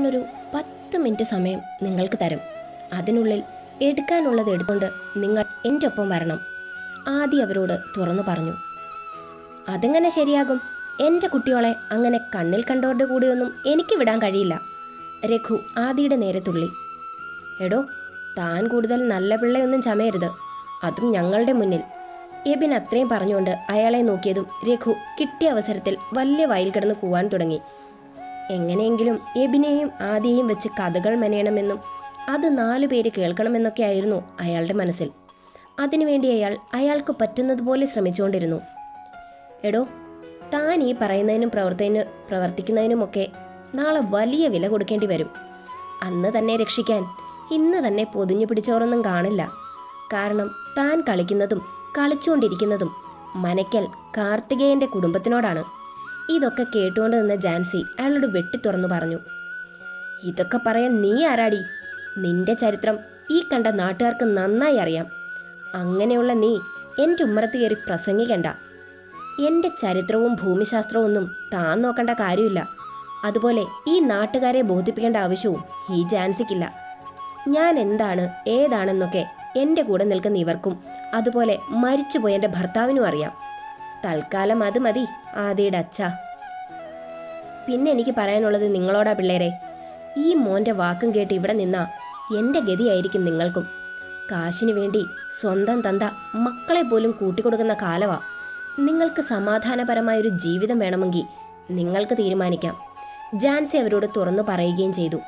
ഞാനൊരു 10 മിനിറ്റ് സമയം നിങ്ങൾക്ക് തരും. അതിനുള്ളിൽ എടുക്കാനുള്ളത് എടുത്തുകൊണ്ട് നിങ്ങൾ എൻ്റെ ഒപ്പം വരണം. ആദി അവരോട് തുറന്നു പറഞ്ഞു. അതെങ്ങനെ ശരിയാകും? എൻ്റെ കുട്ടികളെ അങ്ങനെ കണ്ണിൽ കണ്ടവരുടെ കൂടെയൊന്നും എനിക്ക് വിടാൻ കഴിയില്ല. രഘു ആദിയുടെ നേരെ തുള്ളി. എടോ, താൻ കൂടുതൽ നല്ല പിള്ളയൊന്നും ചമയരുത്, അതും ഞങ്ങളുടെ മുന്നിൽ. എബിൻ അത്രയും പറഞ്ഞുകൊണ്ട് അയാളെ നോക്കിയതും രഘു കിട്ടിയ അവസരത്തിൽ വലിയ വായിൽ കിടന്ന് കൂവാൻ തുടങ്ങി. എങ്ങനെയെങ്കിലും എബിനെയും ആദിയെയും വെച്ച് കഥകൾ മെനയണമെന്നും അത് 4 പേര് കേൾക്കണമെന്നൊക്കെ ആയിരുന്നു അയാളുടെ മനസ്സിൽ. അതിനുവേണ്ടി അയാൾക്ക് പറ്റുന്നതുപോലെ ശ്രമിച്ചുകൊണ്ടിരുന്നു. എടോ, താൻ ഈ പറയുന്നതിനും പ്രവർത്തിക്കുന്നതിനുമൊക്കെ നാളെ വലിയ വില കൊടുക്കേണ്ടി വരും. അന്ന് തന്നെ രക്ഷിക്കാൻ ഇന്ന് തന്നെ പൊതിഞ്ഞു പിടിച്ചോറൊന്നും കാണില്ല. കാരണം താൻ കളിക്കുന്നതും കളിച്ചുകൊണ്ടിരിക്കുന്നതും മനയ്ക്കൽ കാർത്തികേയൻ്റെ കുടുംബത്തിനോടാണ്. ഇതൊക്കെ കേട്ടുകൊണ്ട് നിന്ന ജാൻസി അയാളോട് വെട്ടിത്തുറന്നു പറഞ്ഞു. ഇതൊക്കെ പറയാൻ നീ ആരാടി? നിന്റെ ചരിത്രം ഈ കണ്ട നാട്ടുകാർക്ക് നന്നായി അറിയാം. അങ്ങനെയുള്ള നീ എൻ്റെ ഉമ്മറത്ത് കയറി പ്രസംഗിക്കണ്ട. എൻ്റെ ചരിത്രവും ഭൂമിശാസ്ത്രവും ഒന്നും താൻ നോക്കേണ്ട കാര്യമില്ല. അതുപോലെ ഈ നാട്ടുകാരെ ബോധിപ്പിക്കേണ്ട ആവശ്യവും ഈ ജാൻസിക്കില്ല. ഞാൻ എന്താണ് ഏതാണെന്നൊക്കെ എൻ്റെ കൂടെ നിൽക്കുന്ന ഇവർക്കും അതുപോലെ മരിച്ചുപോയ എൻ്റെ ഭർത്താവിനും അറിയാം. തൽക്കാലം അത് മതി ആദിയുടെ അച്ഛ. പിന്നെ എനിക്ക് പറയാനുള്ളത് നിങ്ങളോടാ പിള്ളേരെ. ഈ മോൻ്റെ വാക്കും കേട്ട് ഇവിടെ നിന്നാ എൻ്റെ ഗതിയായിരിക്കും നിങ്ങൾക്കും. കാശിനു വേണ്ടി സ്വന്തം തന്ത മക്കളെ പോലും കൂട്ടിക്കൊടുക്കുന്ന കാലവാ. നിങ്ങൾക്ക് സമാധാനപരമായൊരു ജീവിതം വേണമെങ്കിൽ നിങ്ങൾക്ക് തീരുമാനിക്കാം. ജാൻസി അവരോട് തുറന്നു പറയുകയും ചെയ്തു.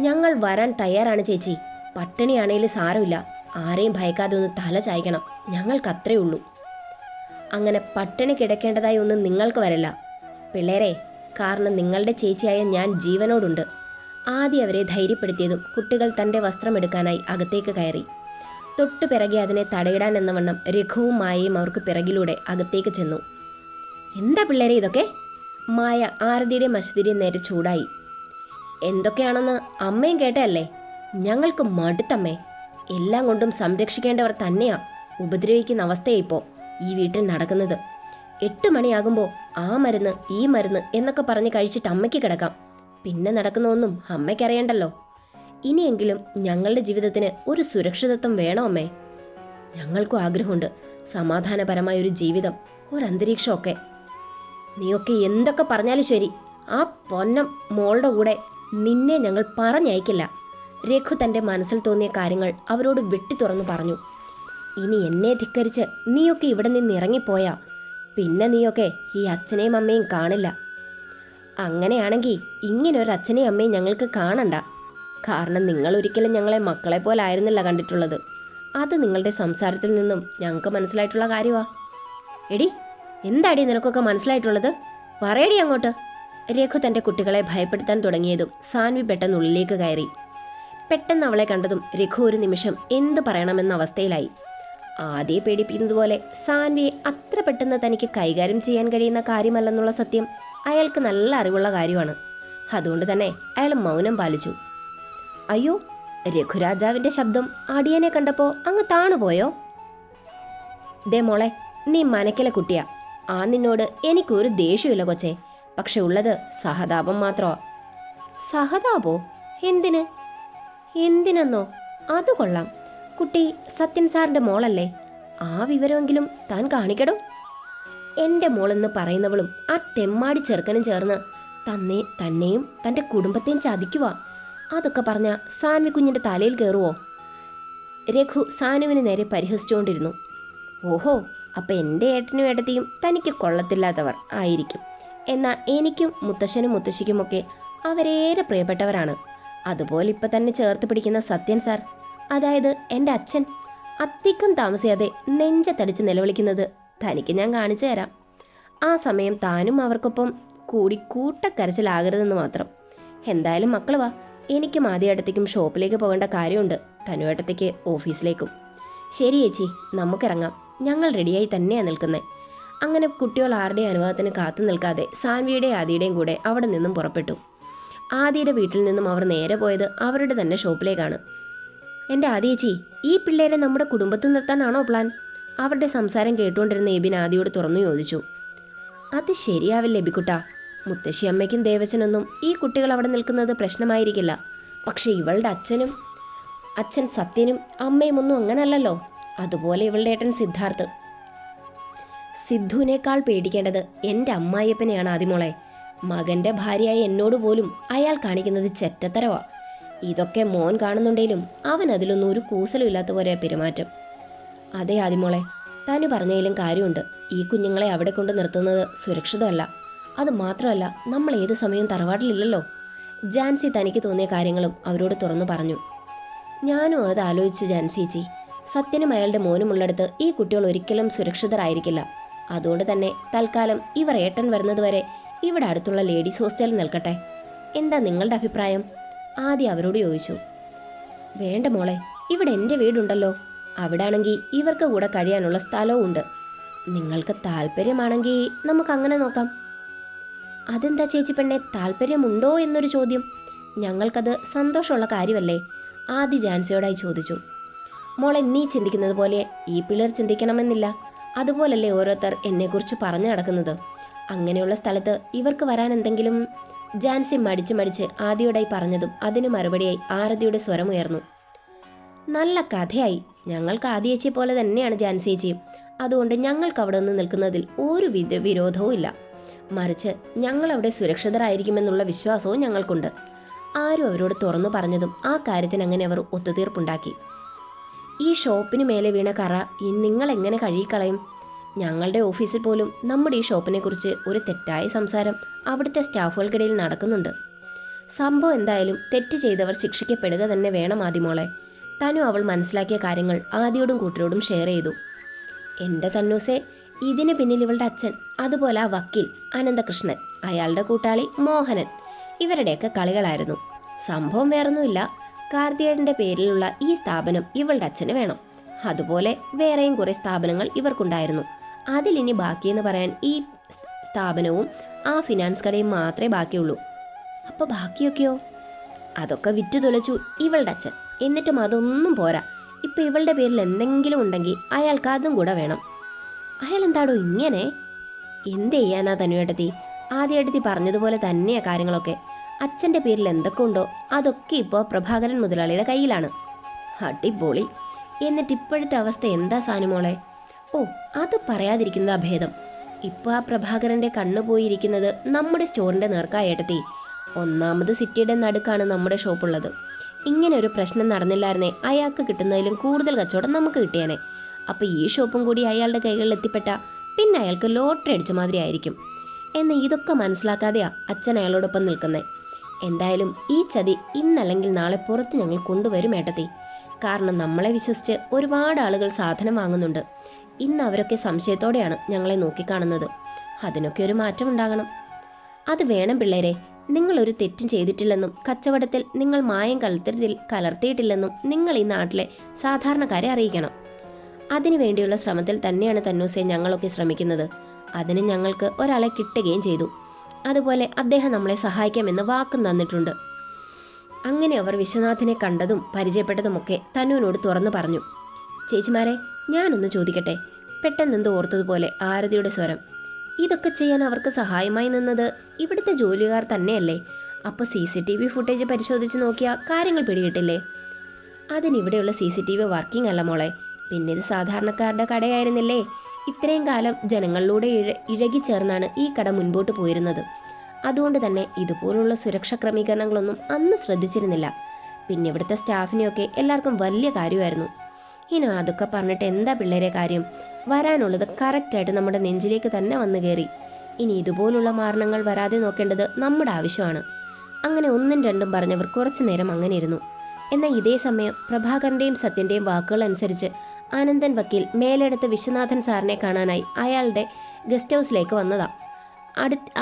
ഞങ്ങൾ വരാൻ തയ്യാറാണ് ചേച്ചി. പട്ടിണിയാണേലും സാരമില്ല, ആരെയും ഭയക്കാതെ ഒന്ന് തല ചായ്ക്കണം, ഞങ്ങൾക്കത്രേ ഉള്ളൂ. അങ്ങനെ പട്ടിണി കിടക്കേണ്ടതായി ഒന്നും നിങ്ങൾക്ക് വരല്ല പിള്ളേരെ, കാരണം നിങ്ങളുടെ ചേച്ചിയായ ഞാൻ ജീവനോടുണ്ട്. ആദ്യം അവരെ ധൈര്യപ്പെടുത്തിയതും കുട്ടികൾ തൻ്റെ വസ്ത്രമെടുക്കാനായി അകത്തേക്ക് കയറി. തൊട്ടു പിറകെ അതിനെ തടയിടാൻ എന്ന വണ്ണം രഘുവും മായയും അവർക്ക് പിറകിലൂടെ അകത്തേക്ക് ചെന്നു. എന്താ പിള്ളേരെ ഇതൊക്കെ? മായ ആരതിയുടെയും അശ്വതിയുടെയും നേരെ ചൂടായി. എന്തൊക്കെയാണെന്ന് അമ്മയും കേട്ടല്ലേ? ഞങ്ങൾക്ക് മടുത്തമ്മേ. എല്ലാം കൊണ്ടും സംരക്ഷിക്കേണ്ടവർ തന്നെയാ ഉപദ്രവിക്കുന്ന അവസ്ഥയായിപ്പോൾ ഈ വീട്ടിൽ നടക്കുന്നത്. 8 മണിയാകുമ്പോൾ ആ മരുന്ന് ഈ മരുന്ന് എന്നൊക്കെ പറഞ്ഞ് കഴിച്ചിട്ട് അമ്മയ്ക്ക് കിടക്കാം. പിന്നെ നടക്കുന്നതൊന്നും അമ്മയ്ക്കറിയണ്ടല്ലോ. ഇനിയെങ്കിലും ഞങ്ങളുടെ ജീവിതത്തിന് ഒരു സുരക്ഷിതത്വം വേണോ അമ്മേ? ഞങ്ങൾക്കും ആഗ്രഹമുണ്ട് സമാധാനപരമായൊരു ജീവിതം, ഒരന്തരീക്ഷമൊക്കെ. നീയൊക്കെ എന്തൊക്കെ പറഞ്ഞാലും ശരി, ആ പൊന്നം മോളുടെ കൂടെ നിന്നെ ഞങ്ങൾ പറഞ്ഞയക്കില്ല. രഘു തൻ്റെ മനസ്സിൽ തോന്നിയ കാര്യങ്ങൾ അവരോട് വെട്ടിത്തുറന്നു പറഞ്ഞു. ഇനി എന്നെ ധിക്കരിച്ച് നീയൊക്കെ ഇവിടെ നിന്ന് ഇറങ്ങിപ്പോയാ പിന്നെ നീയൊക്കെ ഈ അച്ഛനെയും അമ്മയും കാണില്ല. അങ്ങനെയാണെങ്കിൽ ഇങ്ങനൊരു അച്ഛനെയും അമ്മയും ഞങ്ങൾക്ക് കാണണ്ട. കാരണം നിങ്ങൾ ഒരിക്കലും ഞങ്ങളെ മക്കളെ പോലെ ആയിരുന്നില്ല കണ്ടിട്ടുള്ളത്. അത് നിങ്ങളുടെ സംസാരത്തിൽ നിന്നും ഞങ്ങൾക്ക് മനസ്സിലായിട്ടുള്ള കാര്യമാ. എടി, എന്താടി നിനക്കൊക്കെ മനസ്സിലായിട്ടുള്ളത്? പറയടി അങ്ങോട്ട്. രഘു തൻ്റെ കുട്ടികളെ ഭയപ്പെടുത്താൻ തുടങ്ങിയതും സാൻവി പെട്ടെന്നുള്ളിലേക്ക് കയറി. പെട്ടെന്ന് അവളെ കണ്ടതും രഘു ഒരു നിമിഷം എന്ത് പറയണമെന്ന അവസ്ഥയിലായി. ആദ്യം പേടിപ്പിക്കുന്നതുപോലെ സാൻവിയെ അത്ര പെട്ടെന്ന് തനിക്ക് കൈകാര്യം ചെയ്യാൻ കഴിയുന്ന കാര്യമല്ലെന്നുള്ള സത്യം അയാൾക്ക് നല്ല അറിവുള്ള കാര്യമാണ്. അതുകൊണ്ട് തന്നെ അയാൾ മൗനം പാലിച്ചു. അയ്യോ, രഘുരാജാവിൻ്റെ ശബ്ദം അടിയനെ കണ്ടപ്പോൾ അങ്ങ് താണുപോയോ? ദേ മോളെ, നീ മനക്കിലെ കുട്ടിയാ. ആ നിന്നോട് എനിക്കൊരു ദേഷ്യമില്ല കൊച്ചേ. പക്ഷെ ഉള്ളത് സഹതാപം മാത്രമാ. സഹതാപോ? എന്തിന്? എന്തിനെന്നോ? അത് കൊള്ളാം. കുട്ടി സത്യൻ സാറിൻ്റെ മോളല്ലേ? ആ വിവരമെങ്കിലും താൻ കാണിക്കടോ. എൻ്റെ മോളെന്ന് പറയുന്നവളും ആ തെമ്മാടി ചെറുക്കനും ചേർന്ന് തന്നെയും തൻ്റെ കുടുംബത്തെയും ചതിക്കുക. അതൊക്കെ പറഞ്ഞ സാൻവി കുഞ്ഞിൻ്റെ തലയിൽ കയറുവോ? രഘു സാനുവിന് നേരെ പരിഹസിച്ചുകൊണ്ടിരുന്നു. ഓഹോ, അപ്പം എൻ്റെ ഏട്ടനും ഏട്ടത്തിയും തനിക്ക് കൊള്ളത്തില്ലാത്തവർ ആയിരിക്കും. എന്നാൽ എനിക്കും മുത്തശ്ശനും മുത്തശ്ശിക്കുമൊക്കെ അവരേറെ പ്രിയപ്പെട്ടവരാണ്. അതുപോലെ ഇപ്പം തന്നെ ചേർത്ത് പിടിക്കുന്ന സത്യൻ സാർ, അതായത് എൻ്റെ അച്ഛൻ, അധികം താമസിയാതെ നെഞ്ചത്തടിച്ച് നിലവിളിക്കുന്നത് തനിക്ക് ഞാൻ കാണിച്ചു തരാം. ആ സമയം താനും അവർക്കൊപ്പം കൂടി കൂട്ടക്കരച്ചിലാകരുതെന്ന് മാത്രം. എന്തായാലും മക്കൾ വാ, എനിക്കും ആദ്യേട്ടത്തേക്കും ഷോപ്പിലേക്ക് പോകേണ്ട കാര്യമുണ്ട്, തനുവേട്ടത്തേക്ക് ഓഫീസിലേക്കും. ശരി ചേച്ചി, നമുക്കിറങ്ങാം. ഞങ്ങൾ റെഡിയായി തന്നെയാണ് നിൽക്കുന്നത്. അങ്ങനെ കുട്ടികൾ ആരുടെയും അനുവാദത്തിന് കാത്തു നിൽക്കാതെ സാൻവിയുടെയും ആദിയുടെയും കൂടെ അവിടെ നിന്നും പുറപ്പെട്ടു. ആദിയുടെ വീട്ടിൽ നിന്നും അവർ നേരെ പോയത് അവരുടെ തന്നെ ഷോപ്പിലേക്കാണ്. എൻ്റെ ആദിയേച്ചി, ഈ പിള്ളേരെ നമ്മുടെ കുടുംബത്തിൽ നിർത്താനാണോ പ്ലാൻ? അവരുടെ സംസാരം കേട്ടുകൊണ്ടിരുന്ന എബിൻ ആദിയോട് തുറന്നു ചോദിച്ചു. അത് ശരിയാവില്ല എബിക്കുട്ട. മുത്തശ്ശി അമ്മയ്ക്കും ദേവച്ചനൊന്നും ഈ കുട്ടികൾ അവിടെ നിൽക്കുന്നത് പ്രശ്നമായിരിക്കില്ല. പക്ഷെ ഇവളുടെ അച്ഛൻ സത്യനും അമ്മയും ഒന്നും അങ്ങനല്ലല്ലോ. അതുപോലെ ഇവളുടെ ഏട്ടൻ സിദ്ധുവിനേക്കാൾ പേടിക്കേണ്ടത് എൻ്റെ അമ്മായിയപ്പനെയാണ് ആദിമോളെ. മകൻ്റെ ഭാര്യയായ എന്നോട് പോലും അയാൾ കാണിക്കുന്നത് ചെറ്റത്തരവാ. ഇതൊക്കെ മോൻ കാണുന്നുണ്ടെങ്കിലും അവൻ അതിലൊന്നും ഒരു കൂസലും ഇല്ലാത്ത പോലെ പെരുമാറ്റം. അതെ ആദിമോളെ, താന് പറഞ്ഞതിലും കാര്യമുണ്ട്. ഈ കുഞ്ഞുങ്ങളെ അവിടെ കൊണ്ട് നിർത്തുന്നത് സുരക്ഷിതമല്ല. അത് മാത്രമല്ല, നമ്മൾ ഏത് സമയവും തറവാട്ടിലില്ലല്ലോ. ജാൻസി തനിക്ക് തോന്നിയ കാര്യങ്ങളും അവരോട് തുറന്നു പറഞ്ഞു. ഞാനും അത് ആലോചിച്ചു ജാൻസിച്ചി. സത്യനും അയാളുടെ മോനുമുള്ളിടത്ത് ഈ കുട്ടികൾ ഒരിക്കലും സുരക്ഷിതരായിരിക്കില്ല. അതുകൊണ്ട് തന്നെ തൽക്കാലം ഇവർ ഏട്ടൻ വരുന്നതുവരെ ഇവിടെ അടുത്തുള്ള ലേഡീസ് ഹോസ്റ്റലിൽ നിൽക്കട്ടെ. എന്താ നിങ്ങളുടെ അഭിപ്രായം? ആദ്യം അവരോട് ചോദിച്ചു. വേണ്ട മോളെ, ഇവിടെ എൻ്റെ വീടുണ്ടല്ലോ. അവിടാണെങ്കിൽ ഇവർക്ക് കൂടെ കഴിയാനുള്ള സ്ഥലവും ഉണ്ട്. നിങ്ങൾക്ക് താല്പര്യമാണെങ്കിൽ നമുക്കങ്ങനെ നോക്കാം. അതെന്താ ചേച്ചി പെണ്ണെ, താല്പര്യമുണ്ടോ എന്നൊരു ചോദ്യം? ഞങ്ങൾക്കത് സന്തോഷമുള്ള കാര്യമല്ലേ? ആദ്യ ജാൻസിയോടായി ചോദിച്ചു. മോളെ, നീ ചിന്തിക്കുന്നത് പോലെ ഈ പിള്ളേർ ചിന്തിക്കണമെന്നില്ല. അതുപോലല്ലേ ഓരോരുത്തർ എന്നെക്കുറിച്ച് പറഞ്ഞു നടക്കുന്നത്. അങ്ങനെയുള്ള സ്ഥലത്ത് ഇവർക്ക് വരാൻ എന്തെങ്കിലും... ജാൻസി മടിച്ച് ആദിയോടായി പറഞ്ഞതും അതിനു മറുപടിയായി ആരതിയുടെ സ്വരമുയർന്നു. നല്ല കഥയായി. ഞങ്ങൾക്ക് ആദിയേച്ചിയെ പോലെ തന്നെയാണ് ജാൻസിയേച്ചിയും. അതുകൊണ്ട് ഞങ്ങൾക്ക് അവിടെ നിന്ന് നിൽക്കുന്നതിൽ ഒരു വിരോധവും ഇല്ല. മറിച്ച് ഞങ്ങളവിടെ സുരക്ഷിതരായിരിക്കുമെന്നുള്ള വിശ്വാസവും ഞങ്ങൾക്കുണ്ട്. ആരും അവരോട് തുറന്നു പറഞ്ഞതും ആ കാര്യത്തിന് അങ്ങനെ അവർ ഒത്തുതീർപ്പുണ്ടാക്കി. ഈ ഷോപ്പിന് മേലെ വീണ കറ നിങ്ങൾ എങ്ങനെ കഴുകിക്കളയും? ഞങ്ങളുടെ ഓഫീസിൽ പോലും നമ്മുടെ ഈ ഷോപ്പിനെ കുറിച്ച് ഒരു തെറ്റായ സംസാരം അവിടുത്തെ സ്റ്റാഫുകൾക്കിടയിൽ നടക്കുന്നുണ്ട്. സംഭവം എന്തായാലും തെറ്റ് ചെയ്തവർ ശിക്ഷിക്കപ്പെടുക തന്നെ വേണം ആദിമോളെ. തനു അവൾ മനസ്സിലാക്കിയ കാര്യങ്ങൾ ആദിയോടും കൂട്ടരോടും ഷെയർ ചെയ്തു. എൻ്റെ തന്നൂസെ, ഇതിന് പിന്നിൽ ഇവളുടെ അച്ഛൻ, അതുപോലെ ആ വക്കീൽ അനന്തകൃഷ്ണൻ, അയാളുടെ കൂട്ടാളി മോഹനൻ, ഇവരുടെയൊക്കെ കളികളായിരുന്നു. സംഭവം വേറൊന്നുമില്ല. കാർത്തികേയന്റെ പേരിലുള്ള ഈ സ്ഥാപനം ഇവളുടെ അച്ഛന് വേണം. അതുപോലെ വേറെയും കുറെ സ്ഥാപനങ്ങൾ ഇവർക്കുണ്ടായിരുന്നു. അതിലിനി ബാക്കിയെന്ന് പറയാൻ ഈ സ്ഥാപനവും ആ ഫിനാൻസ് കടയും മാത്രമേ ബാക്കിയുള്ളൂ. അപ്പോൾ ബാക്കിയൊക്കെയോ? അതൊക്കെ വിറ്റു തുലച്ചു ഇവളുടെ അച്ഛൻ. എന്നിട്ടും അതൊന്നും പോരാ. ഇപ്പം ഇവളുടെ പേരിൽ എന്തെങ്കിലും ഉണ്ടെങ്കിൽ അയാൾക്ക് അതും കൂടെ വേണം. അയാൾ എന്താടോ ഇങ്ങനെ? എന്ത് ചെയ്യാനാ തനുവേട്ടത്തി? ആദ്യേട്ടത്തി പറഞ്ഞതുപോലെ തന്നെയാ കാര്യങ്ങളൊക്കെ. അച്ഛൻ്റെ പേരിൽ എന്തൊക്കെ ഉണ്ടോ അതൊക്കെ ഇപ്പോൾ പ്രഭാകരൻ മുതലാളിയുടെ കയ്യിലാണ്. അടിപൊളി. എന്നിട്ട് ഇപ്പോഴത്തെ അവസ്ഥ എന്താ സാനുമോളെ? ഓ, അത് പറയാതിരിക്കുന്നതാ ഭേദം. ഇപ്പോൾ ആ പ്രഭാകരൻ്റെ കണ്ണു പോയിരിക്കുന്നത് നമ്മുടെ സ്റ്റോറിൻ്റെ നേർക്കായേട്ടത്തി. ഒന്നാമത് സിറ്റിയുടെ നടുക്കാണ് നമ്മുടെ ഷോപ്പുള്ളത്. ഇങ്ങനെ ഒരു പ്രശ്നം നടന്നില്ലായിരുന്നേ അയാൾക്ക് കിട്ടുന്നതിലും കൂടുതൽ കച്ചവടം നമുക്ക് കിട്ടിയാനെ. അപ്പോൾ ഈ ഷോപ്പും കൂടി അയാളുടെ കൈകളിൽ എത്തിപ്പെട്ട പിന്നെ അയാൾക്ക് ലോട്ടറി അടിച്ച മാതിരി ആയിരിക്കും. എന്ന് ഇതൊക്കെ മനസ്സിലാക്കാതെയാ അച്ഛൻ അയാളോടൊപ്പം നിൽക്കുന്നത്. എന്തായാലും ഈ ചതി ഇന്നല്ലെങ്കിൽ നാളെ പുറത്ത് ഞങ്ങൾ കൊണ്ടുവരും ഏട്ടത്തി. കാരണം നമ്മളെ വിശ്വസിച്ച് ഒരുപാട് ആളുകൾ സാധനം വാങ്ങുന്നുണ്ട്. ഇന്ന് അവരൊക്കെ സംശയത്തോടെയാണ് ഞങ്ങളെ നോക്കിക്കാണുന്നത്. അതിനൊക്കെ ഒരു മാറ്റം ഉണ്ടാകണം. അത് വേണം പിള്ളേരെ. നിങ്ങളൊരു തെറ്റും ചെയ്തിട്ടില്ലെന്നും കച്ചവടത്തിൽ നിങ്ങൾ മായം കലർത്തിയിട്ടില്ലെന്നും നിങ്ങൾ ഈ നാട്ടിലെ സാധാരണക്കാരെ അറിയിക്കണം. അതിനുവേണ്ടിയുള്ള ശ്രമത്തിൽ തന്നെയാണ് തന്നൂസെ ഞങ്ങളൊക്കെ ശ്രമിക്കുന്നത്. അതിന് ഞങ്ങൾക്ക് ഒരാളെ കിട്ടുകയും ചെയ്തു. അതുപോലെ അദ്ദേഹം നമ്മളെ സഹായിക്കാമെന്ന് വാക്കും തന്നിട്ടുണ്ട്. അങ്ങനെ അവർ വിശ്വനാഥിനെ കണ്ടതും പരിചയപ്പെട്ടതുമൊക്കെ തന്നുവിനോട് തുറന്നു പറഞ്ഞു. ചേച്ചിമാരെ, ഞാനൊന്ന് ചോദിക്കട്ടെ? പെട്ടെന്നെന്തോ ഓർത്തതുപോലെ ആരതിയുടെ സ്വരം. ഇതൊക്കെ ചെയ്യാൻ അവർക്ക് സഹായമായി നിന്നത് ഇവിടുത്തെ ജോലിക്കാർ തന്നെയല്ലേ? അപ്പോൾ CCTV ഫുട്ടേജ് പരിശോധിച്ച് നോക്കിയാൽ കാര്യങ്ങൾ പിടികിട്ടില്ലേ? അതിനിവിടെയുള്ള CCTV വർക്കിംഗ് അല്ല മോളെ. പിന്നെ ഇത് സാധാരണക്കാരുടെ കടയായിരുന്നില്ലേ? ഇത്രയും കാലം ജനങ്ങളിലൂടെ ഇഴകിച്ചേർന്നാണ് ഈ കട മുൻപോട്ട് പോയിരുന്നത്. അതുകൊണ്ട് തന്നെ ഇതുപോലുള്ള സുരക്ഷാ ക്രമീകരണങ്ങളൊന്നും അന്ന് ശ്രദ്ധിച്ചിരുന്നില്ല. പിന്നെ ഇവിടുത്തെ സ്റ്റാഫിനെയൊക്കെ എല്ലാവർക്കും വലിയ കാര്യമായിരുന്നു. ഇനി അതൊക്കെ പറഞ്ഞിട്ട് എന്താ പിള്ളേരെ കാര്യം? വരാനുള്ളത് കറക്റ്റായിട്ട് നമ്മുടെ നെഞ്ചിലേക്ക് തന്നെ വന്നു കയറി. ഇനി ഇതുപോലുള്ള മാരണങ്ങൾ വരാതെ നോക്കേണ്ടത് നമ്മുടെ ആവശ്യമാണ്. അങ്ങനെ ഒന്നും രണ്ടും പറഞ്ഞവർ കുറച്ചു നേരം അങ്ങനെ ഇരുന്നു. എന്നാൽ ഇതേ സമയം പ്രഭാകരൻ്റെയും സത്യൻ്റെയും വാക്കുകൾ അനുസരിച്ച് ആനന്ദൻ വക്കീൽ മേലെടുത്ത് വിശ്വനാഥൻ സാറിനെ കാണാനായി അയാളുടെ ഗസ്റ്റ് ഹൗസിലേക്ക് വന്നതാ.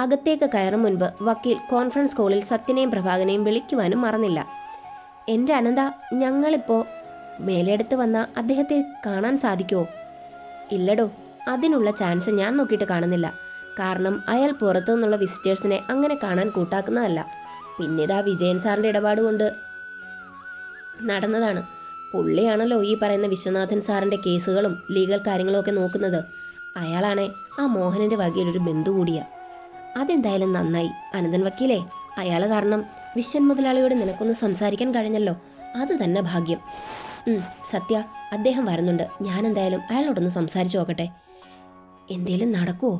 അകത്തേക്ക് കയറും മുൻപ് വക്കീൽ കോൺഫറൻസ് കോളിൽ സത്യനെയും പ്രഭാകരനെയും വിളിക്കുവാനും മറന്നില്ല. എൻ്റെ അനന്ത, ഞങ്ങളിപ്പോൾ മേലെടുത്ത് വന്ന അദ്ദേഹത്തെ കാണാൻ സാധിക്കുമോ? ഇല്ലടോ, അതിനുള്ള ചാൻസ് ഞാൻ നോക്കിയിട്ട് കാണുന്നില്ല. കാരണം അയാൾ പുറത്തു നിന്നുള്ള വിസിറ്റേഴ്സിനെ അങ്ങനെ കാണാൻ കൂട്ടാക്കുന്നതല്ല. പിന്നെ ഇതാ വിജയൻ സാറിൻ്റെ ഇടപാട് കൊണ്ട് നടന്നതാണ്. പുള്ളിയാണല്ലോ ഈ പറയുന്ന വിശ്വനാഥൻ സാറിൻ്റെ കേസുകളും ലീഗൽ കാര്യങ്ങളും ഒക്കെ നോക്കുന്നത്. അയാളാണേ ആ മോഹനൻ്റെ വകയിലൊരു ബന്ധു കൂടിയാ. അതെന്തായാലും നന്നായി അനന്തൻ വക്കീലേ. അയാൾ കാരണം വിശ്വൻ മുതലാളിയോട് നിനക്കൊന്ന് സംസാരിക്കാൻ കഴിഞ്ഞല്ലോ, അത് തന്നെ ഭാഗ്യം. സത്യ, അദ്ദേഹം വരുന്നുണ്ട്. ഞാൻ എന്തായാലും അയാളോടൊന്ന് സംസാരിച്ചു നോക്കട്ടെ. എന്തേലും നടക്കുമോ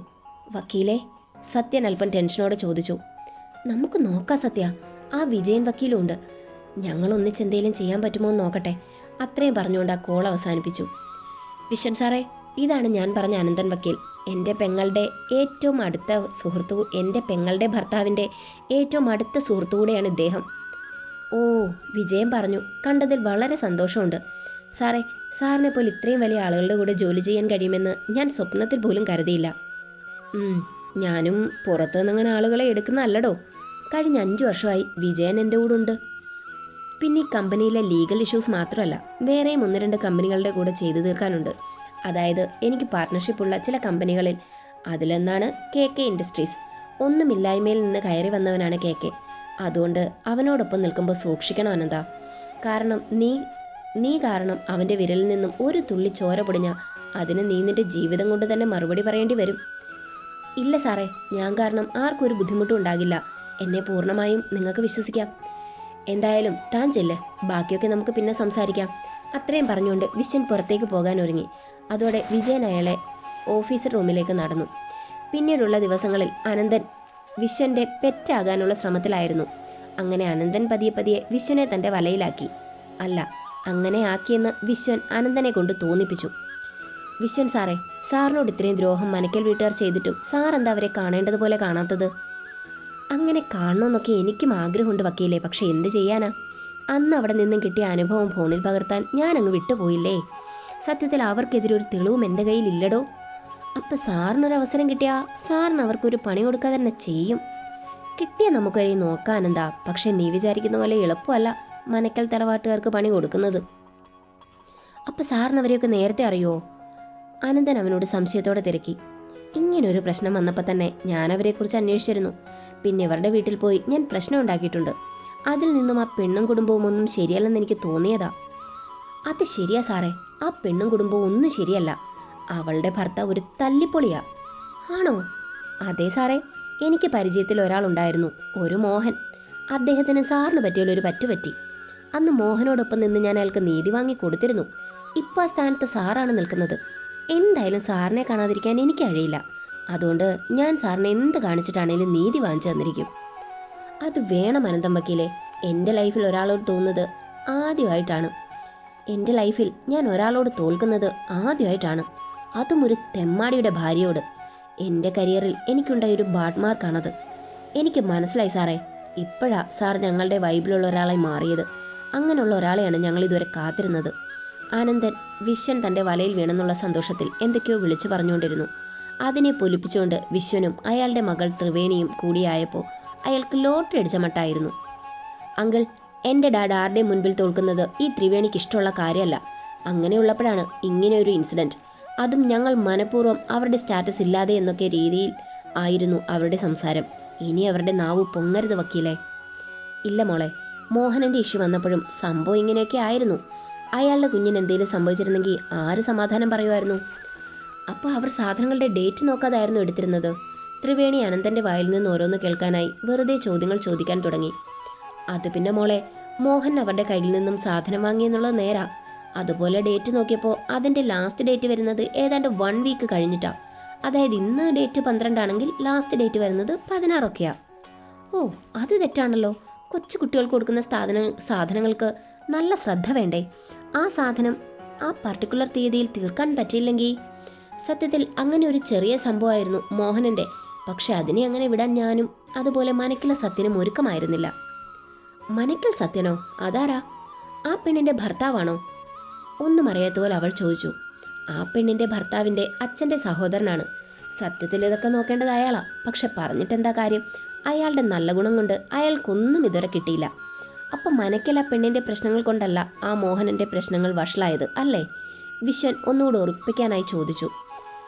വക്കീലേ? സത്യൻ അല്പം ടെൻഷനോടെ ചോദിച്ചു. നമുക്ക് നോക്കാം സത്യ, ആ വിജയൻ വക്കീലും ഉണ്ട്. ഞങ്ങൾ ഒന്നിച്ചെന്തേലും ചെയ്യാൻ പറ്റുമോ എന്ന് നോക്കട്ടെ. അത്രയും പറഞ്ഞുകൊണ്ട് ആ കോൾ അവസാനിപ്പിച്ചു. വിശ്വൻ സാറേ, ഇതാണ് ഞാൻ പറഞ്ഞ അനന്തൻ വക്കീൽ. എൻ്റെ പെങ്ങളുടെ ഏറ്റവും അടുത്ത സുഹൃത്തു, എൻ്റെ പെങ്ങളുടെ ഭർത്താവിൻ്റെ ഏറ്റവും അടുത്ത സുഹൃത്തുകൂടെയാണ് ഇദ്ദേഹം. ഓ, വിജയൻ പറഞ്ഞു. കണ്ടതിൽ വളരെ സന്തോഷമുണ്ട് സാറേ. സാറിനെ പോലെ ഇത്രയും വലിയ ആളുകളുടെ കൂടെ ജോലി ചെയ്യാൻ കഴിയുമെന്ന് ഞാൻ സ്വപ്നത്തിൽ പോലും കരുതിയില്ല. ഞാനും പുറത്തുനിന്നങ്ങനെ ആളുകളെ എടുക്കുന്നതല്ലടോ. കഴിഞ്ഞ 5 വർഷമായി വിജയൻ എൻ്റെ കൂടെ ഉണ്ട്. പിന്നെ ഈ കമ്പനിയിലെ ലീഗൽ ഇഷ്യൂസ് മാത്രമല്ല, വേറെയും 1-2 കമ്പനികളുടെ കൂടെ ചെയ്തു തീർക്കാനുണ്ട്. അതായത് എനിക്ക് പാർട്ട്ണർഷിപ്പുള്ള ചില കമ്പനികളിൽ. അതിലൊന്നാണ് KK ഇൻഡസ്ട്രീസ്. ഒന്നുമില്ലായ്മയിൽ നിന്ന് കയറി വന്നവനാണ് KK. അതുകൊണ്ട് അവനോടൊപ്പം നിൽക്കുമ്പോൾ സൂക്ഷിക്കണം അനന്ത. കാരണം നീ കാരണം അവൻ്റെ വിരലിൽ നിന്നും ഒരു തുള്ളി ചോര പൊടിഞ്ഞ അതിന് നീ നിന്റെ ജീവിതം കൊണ്ട് തന്നെ മറുപടി പറയേണ്ടി വരും. ഇല്ല സാറേ, ഞാൻ കാരണം ആർക്കും ഒരു ബുദ്ധിമുട്ടും ഉണ്ടാകില്ല. എന്നെ പൂർണ്ണമായും നിങ്ങൾക്ക് വിശ്വസിക്കാം. എന്തായാലും താൻ ചെല്ല്, ബാക്കിയൊക്കെ നമുക്ക് പിന്നെ സംസാരിക്കാം. അത്രയും പറഞ്ഞുകൊണ്ട് വിശ്വൻ പുറത്തേക്ക് പോകാൻ ഒരുങ്ങി. അതോടെ വിജയൻ അയാളെ ഓഫീസ് റൂമിലേക്ക് നടന്നു. പിന്നീടുള്ള ദിവസങ്ങളിൽ അനന്തൻ വിശ്വൻ്റെ പെറ്റാകാനുള്ള ശ്രമത്തിലായിരുന്നു. അങ്ങനെ അനന്തൻ പതിയെ വിശ്വനെ തൻ്റെ വലയിലാക്കി. അല്ല, അങ്ങനെ ആക്കിയെന്ന് വിശ്വൻ അനന്തനെ കൊണ്ട് തോന്നിപ്പിച്ചു. വിശ്വൻ സാറേ, സാറിനോട് ഇത്രയും ദ്രോഹം മനക്കൽ വീട്ടുകാർ ചെയ്തിട്ടും സാർ എന്താ അവരെ കാണേണ്ടതുപോലെ കാണാത്തത്? അങ്ങനെ കാണണമെന്നൊക്കെ എനിക്കും ആഗ്രഹമുണ്ട് വക്കീലേ, പക്ഷെ എന്ത് ചെയ്യാനാ? അന്ന് അവിടെ നിന്നും കിട്ടിയ അനുഭവം ഫോണിൽ പകർത്താൻ ഞാൻ അങ്ങ് വിട്ടുപോയില്ലേ. സത്യത്തിൽ അവർക്കെതിരെ ഒരു തെളിവും എൻ്റെ കയ്യിലില്ലടോ. അപ്പം സാറിനൊരവസരം കിട്ടിയാൽ സാറിന് അവർക്കൊരു പണി കൊടുക്കാതെ തന്നെ ചെയ്യും. കിട്ടിയ നമുക്കൊരു നോക്കാനെന്താ. പക്ഷെ നീ വിചാരിക്കുന്ന പോലെ എളുപ്പമല്ല മനക്കൽ തറവാട്ടുകാർക്ക് പണി കൊടുക്കുന്നത്. അപ്പം സാറിന് അവരെയൊക്കെ നേരത്തെ അറിയുമോ? അനന്തൻ അവനോട് സംശയത്തോടെ തിരക്കി. ഇങ്ങനൊരു പ്രശ്നം വന്നപ്പോൾ തന്നെ ഞാൻ അവരെക്കുറിച്ച് അന്വേഷിച്ചിരുന്നു. പിന്നെ ഇവരുടെ വീട്ടിൽ പോയി ഞാൻ പ്രശ്നം ഉണ്ടാക്കിയിട്ടുണ്ട്. അതിൽ നിന്നും ആ പെണ്ണും കുടുംബവും ഒന്നും ശരിയല്ലെന്ന് എനിക്ക് തോന്നിയതാ. അത് ശരിയാ സാറേ, ആ പെണ്ണും കുടുംബവും ഒന്നും ശരിയല്ല. അവളുടെ ഭർത്താവ് ഒരു തല്ലിപ്പൊളിയാ. ആണോ? അതെ സാറേ, എനിക്ക് പരിചയത്തിൽ ഒരാളുണ്ടായിരുന്നു, ഒരു മോഹൻ. അദ്ദേഹത്തിന് സാറിന് പറ്റിയുള്ളൊരു പറ്റുപറ്റി. അന്ന് മോഹനോടൊപ്പം നിന്ന് ഞാൻ അയാൾക്ക് നീതി വാങ്ങി കൊടുത്തിരുന്നു. ഇപ്പം ആ സ്ഥാനത്ത് സാറാണ് നിൽക്കുന്നത്. എന്തായാലും സാറിനെ കാണാതിരിക്കാൻ എനിക്ക് കഴിയില്ല. അതുകൊണ്ട് ഞാൻ സാറിനെ എന്ത് കാണിച്ചിട്ടാണേലും നീതി വാങ്ങിച്ചു തന്നിരിക്കും. അത് വേണം അനന്തം വക്കീലേ. എൻ്റെ ലൈഫിൽ ഒരാളോട് തോന്നുന്നത് ആദ്യമായിട്ടാണ്. എൻ്റെ ലൈഫിൽ ഞാൻ ഒരാളോട് തോൽക്കുന്നത് ആദ്യമായിട്ടാണ്. അതും ഒരു തെമ്മാടിയുടെ ഭാര്യയോട്. എൻ്റെ കരിയറിൽ എനിക്കുണ്ടായൊരു ബാഡ് മാർക്കാണത്. എനിക്ക് മനസ്സിലായി സാറേ. ഇപ്പോഴാ സാർ ഞങ്ങളുടെ വൈബിലുള്ള ഒരാളായി മാറിയത്. അങ്ങനെയുള്ള ഒരാളെയാണ് ഞങ്ങൾ ഇതുവരെ കാത്തിരുന്നത്. ആനന്ദൻ വിശ്വൻ തൻ്റെ വലയിൽ വീണെന്നുള്ള സന്തോഷത്തിൽ എന്തൊക്കെയോ വിളിച്ചു പറഞ്ഞുകൊണ്ടിരുന്നു. അതിനെ പൊലിപ്പിച്ചുകൊണ്ട് വിശ്വനും അയാളുടെ മകൾ ത്രിവേണിയും കൂടിയായപ്പോൾ അയാൾക്ക് ലോട്ടറി അടിച്ച മട്ടായിരുന്നു. അങ്കിൾ, എൻ്റെ ഡാഡ് ആരുടെയും മുൻപിൽ തോൽക്കുന്നത് ഈ ത്രിവേണിക്ക് ഇഷ്ടമുള്ള കാര്യമല്ല. അങ്ങനെയുള്ളപ്പോഴാണ് ഇങ്ങനെയൊരു ഇൻസിഡൻറ്റ്. അതും ഞങ്ങൾ മനഃപൂർവ്വം അവരുടെ സ്റ്റാറ്റസ് ഇല്ലാതെ എന്നൊക്കെ രീതിയിൽ ആയിരുന്നു അവരുടെ സംസാരം. ഇനി അവരുടെ നാവ് പൊങ്ങരുത് വക്കീലേ. ഇല്ല മോളെ, മോഹനൻ്റെ ഇഷ്യൂ വന്നപ്പോഴും സംഭവം ഇങ്ങനെയൊക്കെ ആയിരുന്നു. അയാളുടെ കുഞ്ഞിന് എന്തെങ്കിലും സംഭവിച്ചിരുന്നെങ്കിൽ ആര് സമാധാനം പറയുമായിരുന്നു? അപ്പോൾ അവർ സാധനങ്ങളുടെ ഡേറ്റ് നോക്കാതായിരുന്നു എടുത്തിരുന്നത്. ത്രിവേണി അനന്തൻ്റെ വായിൽ നിന്ന് ഓരോന്ന് കേൾക്കാനായി വെറുതെ ചോദ്യങ്ങൾ ചോദിക്കാൻ തുടങ്ങി. അത് പിന്നെ മോളെ, മോഹൻ അവരുടെ കയ്യിൽ നിന്നും സാധനം വാങ്ങിയെന്നുള്ളത് നേരാ. അതുപോലെ ഡേറ്റ് നോക്കിയപ്പോൾ അതിൻ്റെ ലാസ്റ്റ് ഡേറ്റ് വരുന്നത് ഏതാണ്ട് 1 വീക്ക് കഴിഞ്ഞിട്ടാണ്. അതായത് ഇന്ന് ഡേറ്റ് 12 ആണെങ്കിൽ ലാസ്റ്റ് ഡേറ്റ് വരുന്നത് 16 ഓ, അത് തെറ്റാണല്ലോ. കൊച്ചു കുട്ടികൾക്ക് കൊടുക്കുന്ന സാധനങ്ങൾക്ക് നല്ല ശ്രദ്ധ വേണ്ടേ? ആ സാധനം ആ പർട്ടിക്കുലർ തീയതിയിൽ തീർക്കാൻ പറ്റിയില്ലെങ്കിൽ? സത്യത്തിൽ അങ്ങനെ ഒരു ചെറിയ സംഭവമായിരുന്നു മോഹനൻ്റെ. പക്ഷെ അതിനെ അങ്ങനെ വിടാൻ ഞാനും അതുപോലെ മനക്കിലെ സത്യനും ഒരുക്കമായിരുന്നില്ല. മനക്കിൽ സത്യനോ? അതാരാ? ആ പെണ്ണിൻ്റെ ഭർത്താവാണോ? ഒന്നും അറിയാത്ത പോലെ അവൾ ചോദിച്ചു. ആ പെണ്ണിൻ്റെ ഭർത്താവിൻ്റെ അച്ഛൻ്റെ സഹോദരനാണ്. സത്യത്തിൽ ഇതൊക്കെ നോക്കേണ്ടത് അയാളാ. പക്ഷെ പറഞ്ഞിട്ടെന്താ കാര്യം? അയാളുടെ നല്ല ഗുണം കൊണ്ട് അയാൾക്കൊന്നും ഇതുവരെ കിട്ടിയില്ല. അപ്പം മനക്കൽ ആ പെണ്ണിൻ്റെ പ്രശ്നങ്ങൾ കൊണ്ടല്ല ആ മോഹനൻ്റെ പ്രശ്നങ്ങൾ വഷളായത് അല്ലേ? വിശ്വൻ ഒന്നുകൂടെ ഉറപ്പിക്കാനായി ചോദിച്ചു.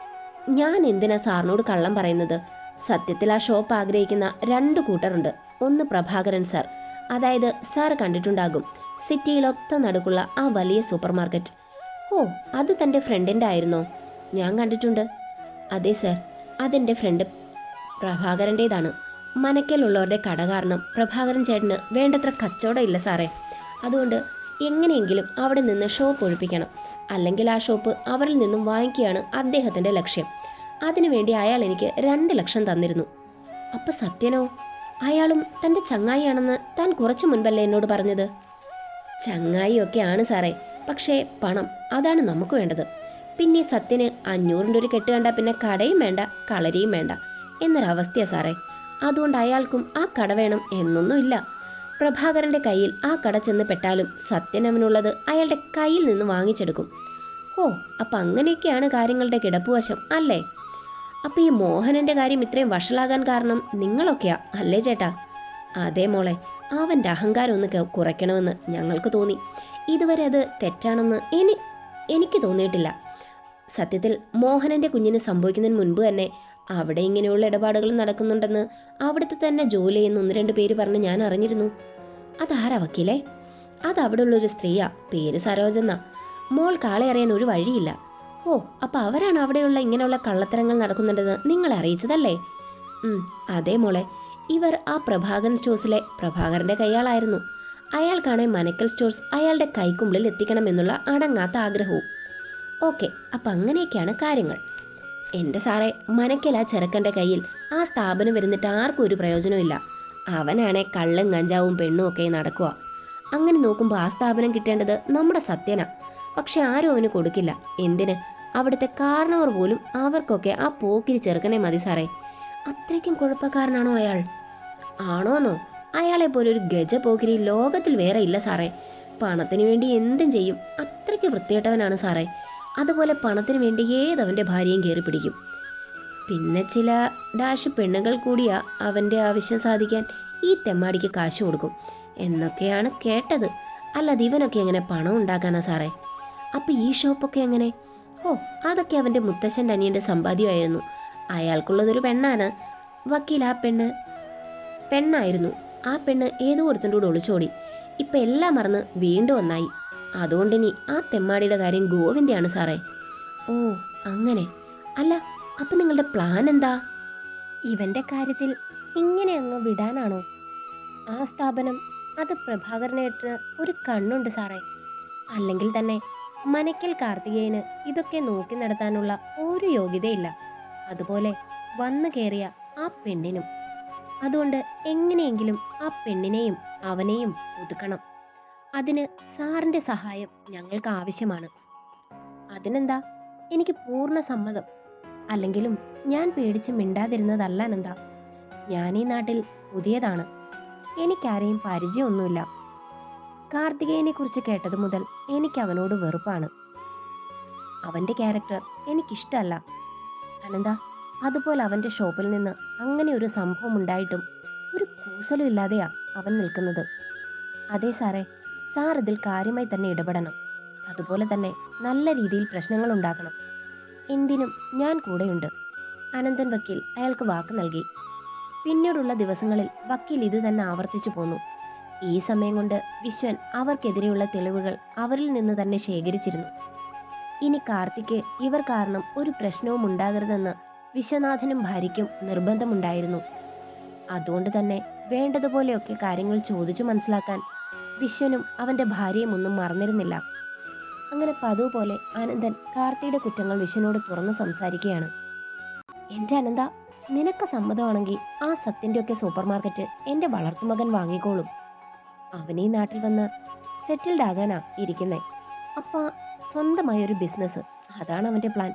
ഞാൻ എന്തിനാ സാറിനോട് കള്ളം പറയുന്നത്? സത്യത്തിൽ ആ ഷോപ്പ് ആഗ്രഹിക്കുന്ന 2 കൂട്ടരുണ്ട്. ഒന്ന് പ്രഭാകരൻ സാർ, അതായത് സാർ കണ്ടിട്ടുണ്ടാകും, സിറ്റിയിലൊത്ത നടുക്കുള്ള ആ വലിയ സൂപ്പർ മാർക്കറ്റ്. ഓ, അത് തൻ്റെ ഫ്രണ്ടിൻ്റെ ആയിരുന്നോ? ഞാൻ കണ്ടിട്ടുണ്ട്. അതെ സാർ, അതെൻ്റെ ഫ്രണ്ട് പ്രഭാകരൻ്റേതാണ്. മനക്കലുള്ളവരുടെ കട കാരണം പ്രഭാകരൻ ചേട്ടന് വേണ്ടത്ര കച്ചവടം ഇല്ല സാറേ. അതുകൊണ്ട് എങ്ങനെയെങ്കിലും അവിടെ നിന്ന് ഷോപ്പ് ഒഴിപ്പിക്കണം. അല്ലെങ്കിൽ ആ ഷോപ്പ് അവരിൽ നിന്നും വാങ്ങിക്കുകയാണ് അദ്ദേഹത്തിൻ്റെ ലക്ഷ്യം. അതിനുവേണ്ടി അയാൾ എനിക്ക് 2 ലക്ഷം തന്നിരുന്നു. അപ്പം സത്യനോ? അയാളും തൻ്റെ ചങ്ങായിയാണെന്ന് താൻ കുറച്ചു മുൻപല്ലേ എന്നോട് പറഞ്ഞത്? ചങ്ങായിയൊക്കെ ആണ് സാറേ, പക്ഷേ പണം അതാണ് നമുക്ക് വേണ്ടത്. പിന്നെ സത്യന് 500ൻ്റെ ഒരു കെട്ട് കണ്ടാൽ പിന്നെ കടയും വേണ്ട കളരിയും വേണ്ട എന്നൊരവസ്ഥയാണ് സാറേ. അതുകൊണ്ട് അയാൾക്കും ആ കട വേണം എന്നൊന്നുമില്ല. പ്രഭാകരൻ്റെ കയ്യിൽ ആ കട ചെന്ന് പെട്ടാലും സത്യൻ അവനുള്ളത് അയാളുടെ കയ്യിൽ നിന്ന് വാങ്ങിച്ചെടുക്കും. ഓ, അപ്പം അങ്ങനെയൊക്കെയാണ് കാര്യങ്ങളുടെ കിടപ്പുവശം അല്ലേ? അപ്പം ഈ മോഹനൻ്റെ കാര്യം ഇത്രയും വഷളാകാൻ കാരണം നിങ്ങളൊക്കെയാ അല്ലേ ചേട്ടാ? അതേ മോളെ, അവൻ്റെ അഹങ്കാരം ഒന്ന് കുറയ്ക്കണമെന്ന് ഞങ്ങൾക്ക് തോന്നി. ഇതുവരെ അത് തെറ്റാണെന്ന് എനിക്ക് തോന്നിയിട്ടില്ല. സത്യത്തിൽ മോഹനൻ്റെ കുഞ്ഞിന് സംഭവിക്കുന്നതിന് മുൻപ് തന്നെ അവിടെ ഇങ്ങനെയുള്ള ഇടപാടുകൾ നടക്കുന്നുണ്ടെന്ന് അവിടുത്തെ തന്നെ ജോലി ചെയ്യുന്ന 1-2 പേര് പറഞ്ഞ് ഞാൻ അറിഞ്ഞിരുന്നു. അതാരാ വക്കീലേ? അത് അവിടെ ഉള്ളൊരു സ്ത്രീയാ, പേര് സരോജെന്ന. മോൾ കാളെ അറിയാൻ ഒരു വഴിയില്ല. ഓ, അപ്പം അവരാണ് അവിടെയുള്ള ഇങ്ങനെയുള്ള കള്ളത്തരങ്ങൾ നടക്കുന്നുണ്ടെന്ന് നിങ്ങളെ അറിയിച്ചതല്ലേ? അതേ മോളെ, ഇവർ ആ പ്രഭാകരൻ സ്റ്റോഴ്സിലെ പ്രഭാകരൻ്റെ കൈയാളായിരുന്നു. അയാൾക്കാണെ മനക്കൽ സ്റ്റോഴ്സ് അയാളുടെ കൈക്കുമ്പിളിൽ എത്തിക്കണമെന്നുള്ള അടങ്ങാത്ത ആഗ്രഹവും. ഓക്കെ, അപ്പം അങ്ങനെയൊക്കെയാണ് കാര്യങ്ങൾ. എൻ്റെ സാറേ, മനക്കൽ ആ ചെറുക്കൻ്റെ കയ്യിൽ ആ സ്ഥാപനം വരുന്നിട്ട് ആർക്കും ഒരു പ്രയോജനമില്ല. അവനാണെ കള്ളും കഞ്ചാവും പെണ്ണും ഒക്കെ നടക്കുക. അങ്ങനെ നോക്കുമ്പോൾ ആ സ്ഥാപനം കിട്ടേണ്ടത് നമ്മുടെ സത്യനാ. പക്ഷെ ആരും അവന് കൊടുക്കില്ല. എന്തിന്? അവിടുത്തെ കാരണവർ പോലും അവർക്കൊക്കെ ആ പോക്കിരി ചെറുക്കനെ മതി സാറേ. അത്രയ്ക്കും കുഴപ്പക്കാരനാണോ അയാൾ? ആണോന്നോ? അയാളെ പോലെ ഒരു ഗജ പോക്കിരി ലോകത്തിൽ വേറെ ഇല്ല സാറേ. പണത്തിന് വേണ്ടി എന്തും ചെയ്യും. അത്രയ്ക്ക് വൃത്തികെട്ടവനാണ് സാറേ. അതുപോലെ പണത്തിന് വേണ്ടി ഏതവൻ്റെ ഭാര്യയും കയറി പിടിക്കും. പിന്നെ ചില ഡാഷ് പെണ്ണുകൾ കൂടിയാ അവൻ്റെ ആവശ്യം സാധിക്കാൻ ഈ തെമ്മാടിക്ക് കാശ് കൊടുക്കും എന്നൊക്കെയാണ് കേട്ടത്. അല്ലാതെ ഇവനൊക്കെ എങ്ങനെ പണം ഉണ്ടാക്കാനാ സാറേ? അപ്പം ഈ ഷോപ്പൊക്കെ എങ്ങനെ? ഓ, അതൊക്കെ അവൻ്റെ മുത്തശ്ശൻ്റെ അനിയൻ്റെ സമ്പാദ്യമായിരുന്നു. അയാൾക്കുള്ളതൊരു പെണ്ണാണ്. വക്കീൽ ആ പെണ്ണായിരുന്നു. ആ പെണ്ണ് ഏതോ ഒരുത്തൻ്റെ കൂടെ ഒളിച്ചോടി. ഇപ്പം എല്ലാം മറന്ന് വീണ്ടും ഒന്നായി. അതുകൊണ്ടിനി ആ തെമ്മാടിയുടെ കാര്യം ഗോവിന്ദയാണ് സാറേ. ഓ, അങ്ങനെ. അല്ല, അപ്പം നിങ്ങളുടെ പ്ലാൻ എന്താ? ഇവൻ്റെ കാര്യത്തിൽ ഇങ്ങനെ അങ്ങ് വിടാനാണോ? ആ സ്ഥാപനം അത് പ്രഭാകരനേട്ടന് ഒരു കണ്ണുണ്ട് സാറേ. അല്ലെങ്കിൽ തന്നെ മനക്കൽ കാർത്തികേയന് ഇതൊക്കെ നോക്കി നടത്താനുള്ള ഒരു യോഗ്യതയില്ല. അതുപോലെ വന്നു കയറിയ ആ പെണ്ണിനും. അതുകൊണ്ട് എങ്ങനെയെങ്കിലും ആ പെണ്ണിനെയും അവനെയും ഒതുക്കണം. അതിന് സാറിൻ്റെ സഹായം ഞങ്ങൾക്ക് ആവശ്യമാണ്. അതിനെന്താ, എനിക്ക് പൂർണ്ണ സമ്മതം. അല്ലെങ്കിലും ഞാൻ പേടിച്ച് മിണ്ടാതിരുന്നതല്ല അനന്ത. ഞാൻ ഈ നാട്ടിൽ പുതിയതാണ്. എനിക്കാരെയും പരിചയമൊന്നുമില്ല. കാർത്തികേയനെ കുറിച്ച് കേട്ടത് മുതൽ എനിക്ക് അവനോട് വെറുപ്പാണ്. അവൻ്റെ ക്യാരക്ടർ എനിക്കിഷ്ടമല്ല അനന്ത. അതുപോലെ അവൻ്റെ ഷോപ്പിൽ നിന്ന് അങ്ങനെ ഒരു സംഭവം ഉണ്ടായിട്ടും ഒരു കൂസലും ഇല്ലാതെയാ അവൻ നിൽക്കുന്നത്. അതെ സാറേ, സാർ ഇതിൽ കാര്യമായി തന്നെ ഇടപെടണം. അതുപോലെ തന്നെ നല്ല രീതിയിൽ പ്രശ്നങ്ങൾ ഉണ്ടാക്കണം. എന്തിനും ഞാൻ കൂടെയുണ്ട്. അനന്തൻ വക്കീൽ അയാൾക്ക് വാക്ക് നൽകി. പിന്നീടുള്ള ദിവസങ്ങളിൽ വക്കീൽ ഇത് തന്നെ ആവർത്തിച്ചു പോന്നു. ഈ സമയം കൊണ്ട് വിശ്വൻ അവർക്കെതിരെയുള്ള തെളിവുകൾ അവരിൽ നിന്ന് തന്നെ ശേഖരിച്ചിരുന്നു. ഇനി കാർത്തിക്ക് ഇവർ കാരണം ഒരു പ്രശ്നവും ഉണ്ടാകരുതെന്ന് വിശ്വനാഥനും ഭാര്യയ്ക്കും നിർബന്ധമുണ്ടായിരുന്നു. അതുകൊണ്ട് തന്നെ വേണ്ടതുപോലെയൊക്കെ കാര്യങ്ങൾ ചോദിച്ചു മനസ്സിലാക്കാൻ വിശ്വനും അവൻ്റെ ഭാര്യയും ഒന്നും മറന്നിരുന്നില്ല. അങ്ങനെ പതിവ് പോലെ അനന്തൻ കാർത്തിയുടെ കുറ്റങ്ങൾ വിശ്വനോട് തുറന്നു സംസാരിക്കുകയാണ്. എൻ്റെ അനന്ത, നിനക്ക് സമ്മതമാണെങ്കിൽ ആ സത്യൻ്റെ ഒക്കെ സൂപ്പർ മാർക്കറ്റ് എൻ്റെ വളർത്തുമകൻ വാങ്ങിക്കോളും. അവനീ നാട്ടിൽ വന്ന് സെറ്റിൽഡ് ആകാനാ ഇരിക്കുന്നേ. അപ്പം സ്വന്തമായൊരു ബിസിനസ്, അതാണ് അവൻ്റെ പ്ലാൻ.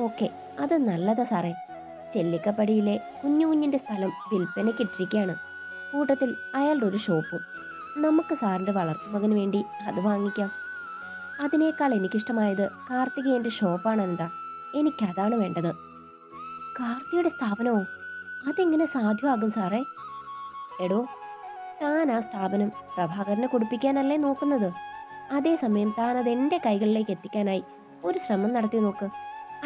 ഓക്കെ, അത് നല്ലതാ സാറേ. ചെല്ലിക്കപ്പടിയിലെ കുഞ്ഞുകുഞ്ഞിൻ്റെ സ്ഥലം വിൽപ്പനയ്ക്ക് ഇട്ടിരിക്കുകയാണ്. കൂട്ടത്തിൽ അയാളുടെ ഒരു ഷോപ്പും. നമുക്ക് സാറിൻ്റെ വളർത്തുമകന് വേണ്ടി അത് വാങ്ങിക്കാം. അതിനേക്കാൾ എനിക്കിഷ്ടമായത് കാർത്തികേയൻ്റെ ഷോപ്പാണ് എന്താ. എനിക്കതാണ് വേണ്ടത്. കാർത്തിയുടെ സ്ഥാപനമോ? അതെങ്ങനെ സാധ്യമാകും സാറേ? എടോ, താൻ ആ സ്ഥാപനം പ്രഭാകരനെ കൊടുപ്പിക്കാനല്ലേ നോക്കുന്നത്? അതേസമയം താൻ അത് എൻ്റെ കൈകളിലേക്ക് എത്തിക്കാനായി ഒരു ശ്രമം നടത്തി നോക്ക്.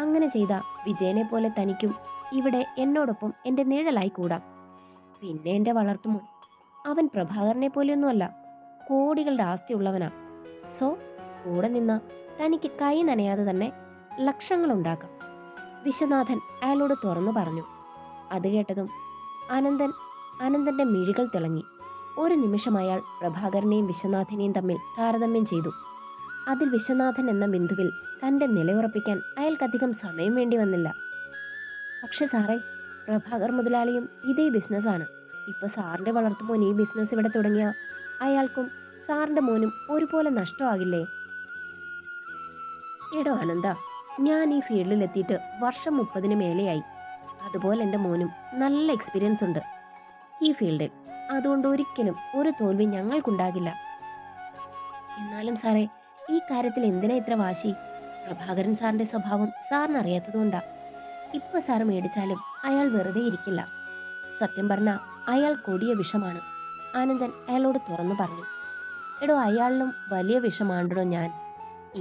അങ്ങനെ ചെയ്ത വിജയനെ പോലെ തനിക്കും ഇവിടെ എന്നോടൊപ്പം എൻ്റെ നിഴലായി കൂടാം. പിന്നെ എൻ്റെ വളർത്തുമോൻ, അവൻ പ്രഭാകരനെ പോലെയൊന്നുമല്ല, കോടികളുടെ ആസ്തിയുള്ളവനാ. സോ കൂടെ നിന്ന തനിക്ക് കൈ നനയാതെ തന്നെ ലക്ഷങ്ങൾ ഉണ്ടാക്കാം. വിശ്വനാഥൻ അയാളോട് തുറന്നു പറഞ്ഞു. അത് കേട്ടതും അനന്തൻ അനന്തന്റെ മിഴികൾ തിളങ്ങി. ഒരു നിമിഷം അയാൾ പ്രഭാകരനെയും വിശ്വനാഥിനെയും തമ്മിൽ താരതമ്യം ചെയ്തു. അതിൽ വിശ്വനാഥൻ എന്ന ബിന്ദുവിൽ തന്റെ നിലയുറപ്പിക്കാൻ അയാൾക്കധികം സമയം വേണ്ടി വന്നില്ല. പക്ഷെ സാറേ, പ്രഭാകർ മുതലാളിയും ഇതേ ബിസിനസ്സാണ്. ഇപ്പൊ സാറിന്റെ വളർത്തുമോൻ ഈ ബിസിനസ് ഇവിടെ തുടങ്ങിയ അയാൾക്കും സാറിന്റെ മോനും ഒരുപോലെ നഷ്ടമാകില്ലേ? എടോ അനന്ത, ഞാൻ ഈ ഫീൽഡിൽ എത്തിയിട്ട് വർഷം 30 മേലെയായി. അതുപോലെ എൻ്റെ മോനും നല്ല എക്സ്പീരിയൻസ് ഉണ്ട് ഈ ഫീൽഡിൽ. അതുകൊണ്ട് ഒരിക്കലും ഒരു തോൽവി ഞങ്ങൾക്കുണ്ടാകില്ല. എന്നാലും സാറേ, ഈ കാര്യത്തിൽ എന്തിനാ ഇത്ര വാശി? പ്രഭാകരൻ സാറിന്റെ സ്വഭാവം സാറിന് അറിയാത്തതുകൊണ്ടാ. ഇപ്പൊ സാറ് മേടിച്ചാലും അയാൾ വെറുതെ ഇരിക്കില്ല. സത്യം പറഞ്ഞ അയാൾ കൊടിയ വിഷമാണ്. ആനന്ദൻ അയാളോട് തുറന്നു പറഞ്ഞു. എടോ, അയാളിലും വലിയ വിഷമാണ്ടോ ഞാൻ.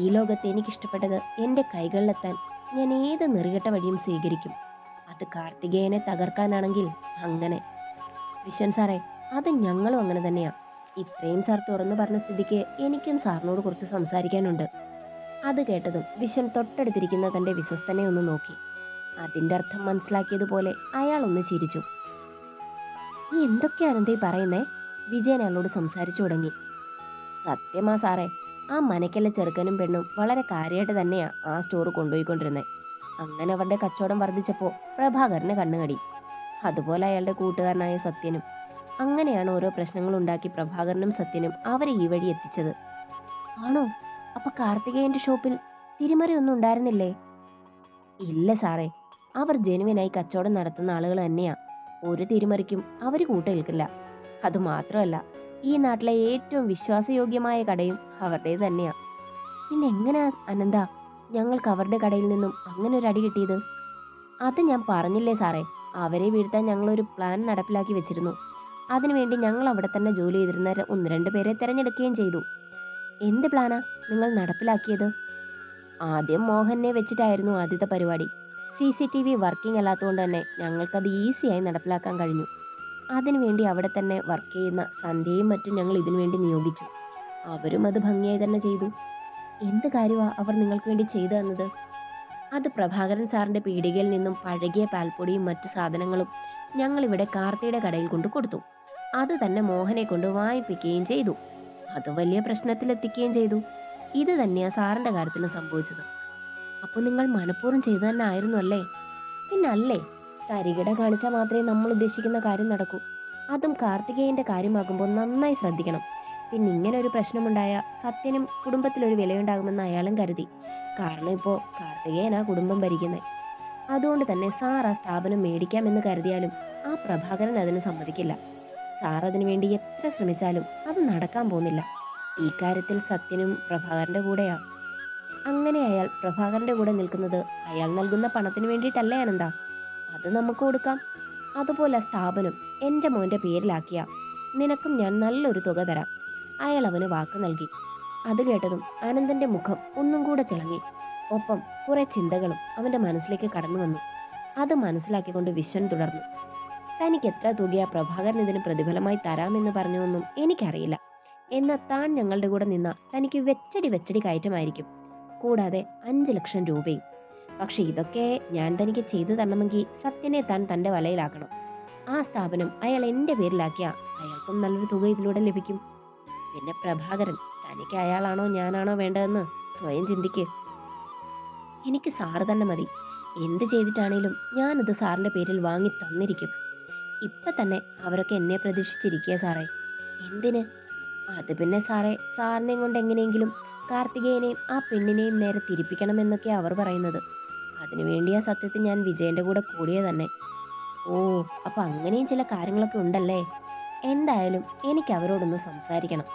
ഈ ലോകത്ത് എനിക്കിഷ്ടപ്പെട്ടത് എൻ്റെ കൈകളിലെത്താൻ ഞാൻ ഏത് നെറികെട്ട വഴിയും സ്വീകരിക്കും. അത് കാർത്തികേയനെ തകർക്കാനാണെങ്കിൽ അങ്ങനെ. വിശ്വൻ സാറേ, അത് ഞങ്ങളും അങ്ങനെ തന്നെയാ. ഇത്രയും സാർ തുറന്നു പറഞ്ഞ സ്ഥിതിക്ക് എനിക്കും സാറിനോട് കുറച്ച് സംസാരിക്കാനുണ്ട്. അത് കേട്ടതും വിശ്വൻ തൊട്ടടുത്തിരിക്കുന്ന തന്റെ വിശ്വസ്തനെ ഒന്ന് നോക്കി. അതിന്റെ അർത്ഥം മനസ്സിലാക്കിയതുപോലെ അയാൾ ഒന്ന് ചിരിച്ചു. നീ എന്തൊക്കെയാണെന്തേ പറയുന്നേ? വിജയൻ അയാളോട് സംസാരിച്ചു തുടങ്ങി. സത്യമാ സാറേ, ആ മനക്കല്ല ചെറുക്കനും പെണ്ണും വളരെ കാര്യമായിട്ട് തന്നെയാ ആ സ്റ്റോർ കൊണ്ടുപോയിക്കൊണ്ടിരുന്നത്. അങ്ങനെ അവരുടെ കച്ചവടം വർദ്ധിച്ചപ്പോ പ്രഭാകരന് കണ്ണുകടി. അതുപോലെ അയാളുടെ കൂട്ടുകാരനായ സത്യനും. അങ്ങനെയാണ് ഓരോ പ്രശ്നങ്ങൾ ഉണ്ടാക്കി പ്രഭാകരനും സത്യനും അവരെ ഈ വഴി എത്തിച്ചത്. ആണോ? അപ്പൊ കാർത്തികേയന്റെ ഷോപ്പിൽ തിരിമറിയൊന്നും ഉണ്ടായിരുന്നില്ലേ? ഇല്ല സാറേ, അവർ ജെനുവിനായി കച്ചവടം നടത്തുന്ന ആളുകൾ തന്നെയാ. ഒരു തിരിമറിക്കും അവര് കൂട്ടേൽക്കില്ല. അത് മാത്രമല്ല, ഈ നാട്ടിലെ ഏറ്റവും വിശ്വാസയോഗ്യമായ കടയും അവരുടേത് തന്നെയാ. പിന്നെ എങ്ങനെയാ അനന്ത ഞങ്ങൾക്ക് അവരുടെ കടയിൽ നിന്നും അങ്ങനെ ഒരു അടി കിട്ടിയത്? അത് ഞാൻ പറഞ്ഞില്ലേ സാറേ, അവരെ വീഴ്ത്താൻ ഞങ്ങളൊരു പ്ലാൻ നടപ്പിലാക്കി വെച്ചിരുന്നു. അതിനുവേണ്ടി ഞങ്ങൾ അവിടെ തന്നെ ജോലി ചെയ്തിരുന്ന 1-2 പേരെ തിരഞ്ഞെടുക്കുകയും ചെയ്തു. എന്ത് പ്ലാനാ നിങ്ങൾ നടപ്പിലാക്കിയത്? ആദ്യം മോഹനെ വെച്ചിട്ടായിരുന്നു ആദ്യത്തെ പരിപാടി. CCTV വർക്കിംഗ് അല്ലാത്തതുകൊണ്ട് തന്നെ ഞങ്ങൾക്കത് ഈസിയായി നടപ്പിലാക്കാൻ കഴിഞ്ഞു. അതിനുവേണ്ടി അവിടെ തന്നെ വർക്ക് ചെയ്യുന്ന സന്ധ്യയും മറ്റും ഞങ്ങൾ ഇതിനുവേണ്ടി നിയോഗിച്ചു. അവരും അത് ഭംഗിയായി തന്നെ ചെയ്തു. എന്ത് കാര്യമാ അവർ നിങ്ങൾക്ക് വേണ്ടി ചെയ്തു തന്നത്? അത് പ്രഭാകരൻ സാറിന്റെ പീടികയിൽ നിന്നും പഴകിയ പാൽപ്പൊടിയും മറ്റു സാധനങ്ങളും ഞങ്ങൾ ഇവിടെ കാർത്തിയുടെ കടയിൽ കൊണ്ട് കൊടുത്തു. അത് തന്നെ മോഹനെ കൊണ്ട് വാങ്ങിപ്പിക്കുകയും ചെയ്തു. അത് വലിയ പ്രശ്നത്തിലെത്തിക്കുകയും ചെയ്തു. ഇത് തന്നെയാ സാറിന്റെ കാര്യത്തിലും സംഭവിച്ചത്. അപ്പൊ നിങ്ങൾ മനഃപൂർവ്വം ചെയ്തു തന്നെ ആയിരുന്നു അല്ലേ? പിന്നല്ലേ, തരികിട കാണിച്ചാൽ മാത്രമേ നമ്മൾ ഉദ്ദേശിക്കുന്ന കാര്യം നടക്കൂ. അതും കാർത്തികേയന്റെ കാര്യമാകുമ്പോൾ നന്നായി ശ്രദ്ധിക്കണം. പിന്നെ ഇങ്ങനെ ഒരു പ്രശ്നമുണ്ടായ സത്യനും കുടുംബത്തിലൊരു വിലയുണ്ടാകുമെന്ന് അയാളും കരുതി. കാരണം ഇപ്പോ കാർത്തികേയനാ കുടുംബം ഭരിക്കുന്നത്. അതുകൊണ്ട് തന്നെ സാർ ആ സ്ഥാപനം മേടിക്കാമെന്ന് കരുതിയാലും ആ പ്രഭാകരൻ അതിന് സമ്മതിക്കില്ല. സാർ അതിനു വേണ്ടി എത്ര ശ്രമിച്ചാലും അത് നടക്കാൻ പോകുന്നില്ല. ഈ കാര്യത്തിൽ സത്യനും പ്രഭാകരന്റെ കൂടെയാ. അങ്ങനെ അയാൾ പ്രഭാകരന്റെ കൂടെ നിൽക്കുന്നത് അയാൾ നൽകുന്ന പണത്തിന് വേണ്ടിയിട്ടല്ലേ അനന്ത? അത് നമുക്ക് കൊടുക്കാം. അതുപോലെ സ്ഥാപനം എൻ്റെ മോന്റെ പേരിലാക്കിയ നിനക്കും ഞാൻ നല്ലൊരു തുക തരാം. അയാൾ അവന് വാക്ക് നൽകി. അത് കേട്ടതും അനന്തന്റെ മുഖം ഒന്നും കൂടെ തിളങ്ങി. ഒപ്പം കുറെ ചിന്തകളും അവന്റെ മനസ്സിലേക്ക് കടന്നു വന്നു. അത് മനസ്സിലാക്കിക്കൊണ്ട് വിശ്വൻ തുടർന്നു. തനിക്ക് എത്ര തുകയാ പ്രഭാകരൻ ഇതിന് പ്രതിഫലമായി തരാമെന്ന് പറഞ്ഞൊന്നും എനിക്കറിയില്ല. എന്നാൽ താൻ ഞങ്ങളുടെ കൂടെ നിന്ന തനിക്ക് വെച്ചടി കയറ്റമായിരിക്കും. കൂടാതെ 5 ലക്ഷം രൂപയും. പക്ഷെ ഇതൊക്കെ ഞാൻ തനിക്ക് ചെയ്തു തരണമെങ്കിൽ സത്യനെ താൻ തന്റെ വലയിലാക്കണം. ആ സ്ഥാപനം അയാൾ എന്റെ പേരിലാക്കിയ അയാൾക്കും നല്ലൊരു തുക ഇതിലൂടെ ലഭിക്കും. പിന്നെ പ്രഭാകരൻ, തനിക്ക് അയാളാണോ ഞാനാണോ വേണ്ടതെന്ന് സ്വയം ചിന്തിക്ക്. എനിക്ക് സാറ് തന്നെ മതി. എന്ത് ചെയ്തിട്ടാണേലും ഞാനത് സാറിന്റെ പേരിൽ വാങ്ങി തന്നിരിക്കും. ഇപ്പൊ തന്നെ അവരൊക്കെ എന്നെ പ്രതീക്ഷിച്ചിരിക്കുക സാറേ. എന്തിന്? അത് പിന്നെ സാറേ, സാറിനെയും കൊണ്ട് എങ്ങനെയെങ്കിലും കാർത്തികേയനെയും ആ പെണ്ണിനെയും നേരെ തിരിപ്പിക്കണമെന്നൊക്കെയാ അവർ പറയുന്നത്. അതിനുവേണ്ടിയാ സത്യത്തിൽ ഞാൻ വിജയന്റെ കൂടെ കൂടിയ തന്നെ. ഓ, അപ്പൊ അങ്ങനെയും ചില കാര്യങ്ങളൊക്കെ ഉണ്ടല്ലേ? എന്തായാലും എനിക്ക് അവരോടൊന്ന് സംസാരിക്കണം.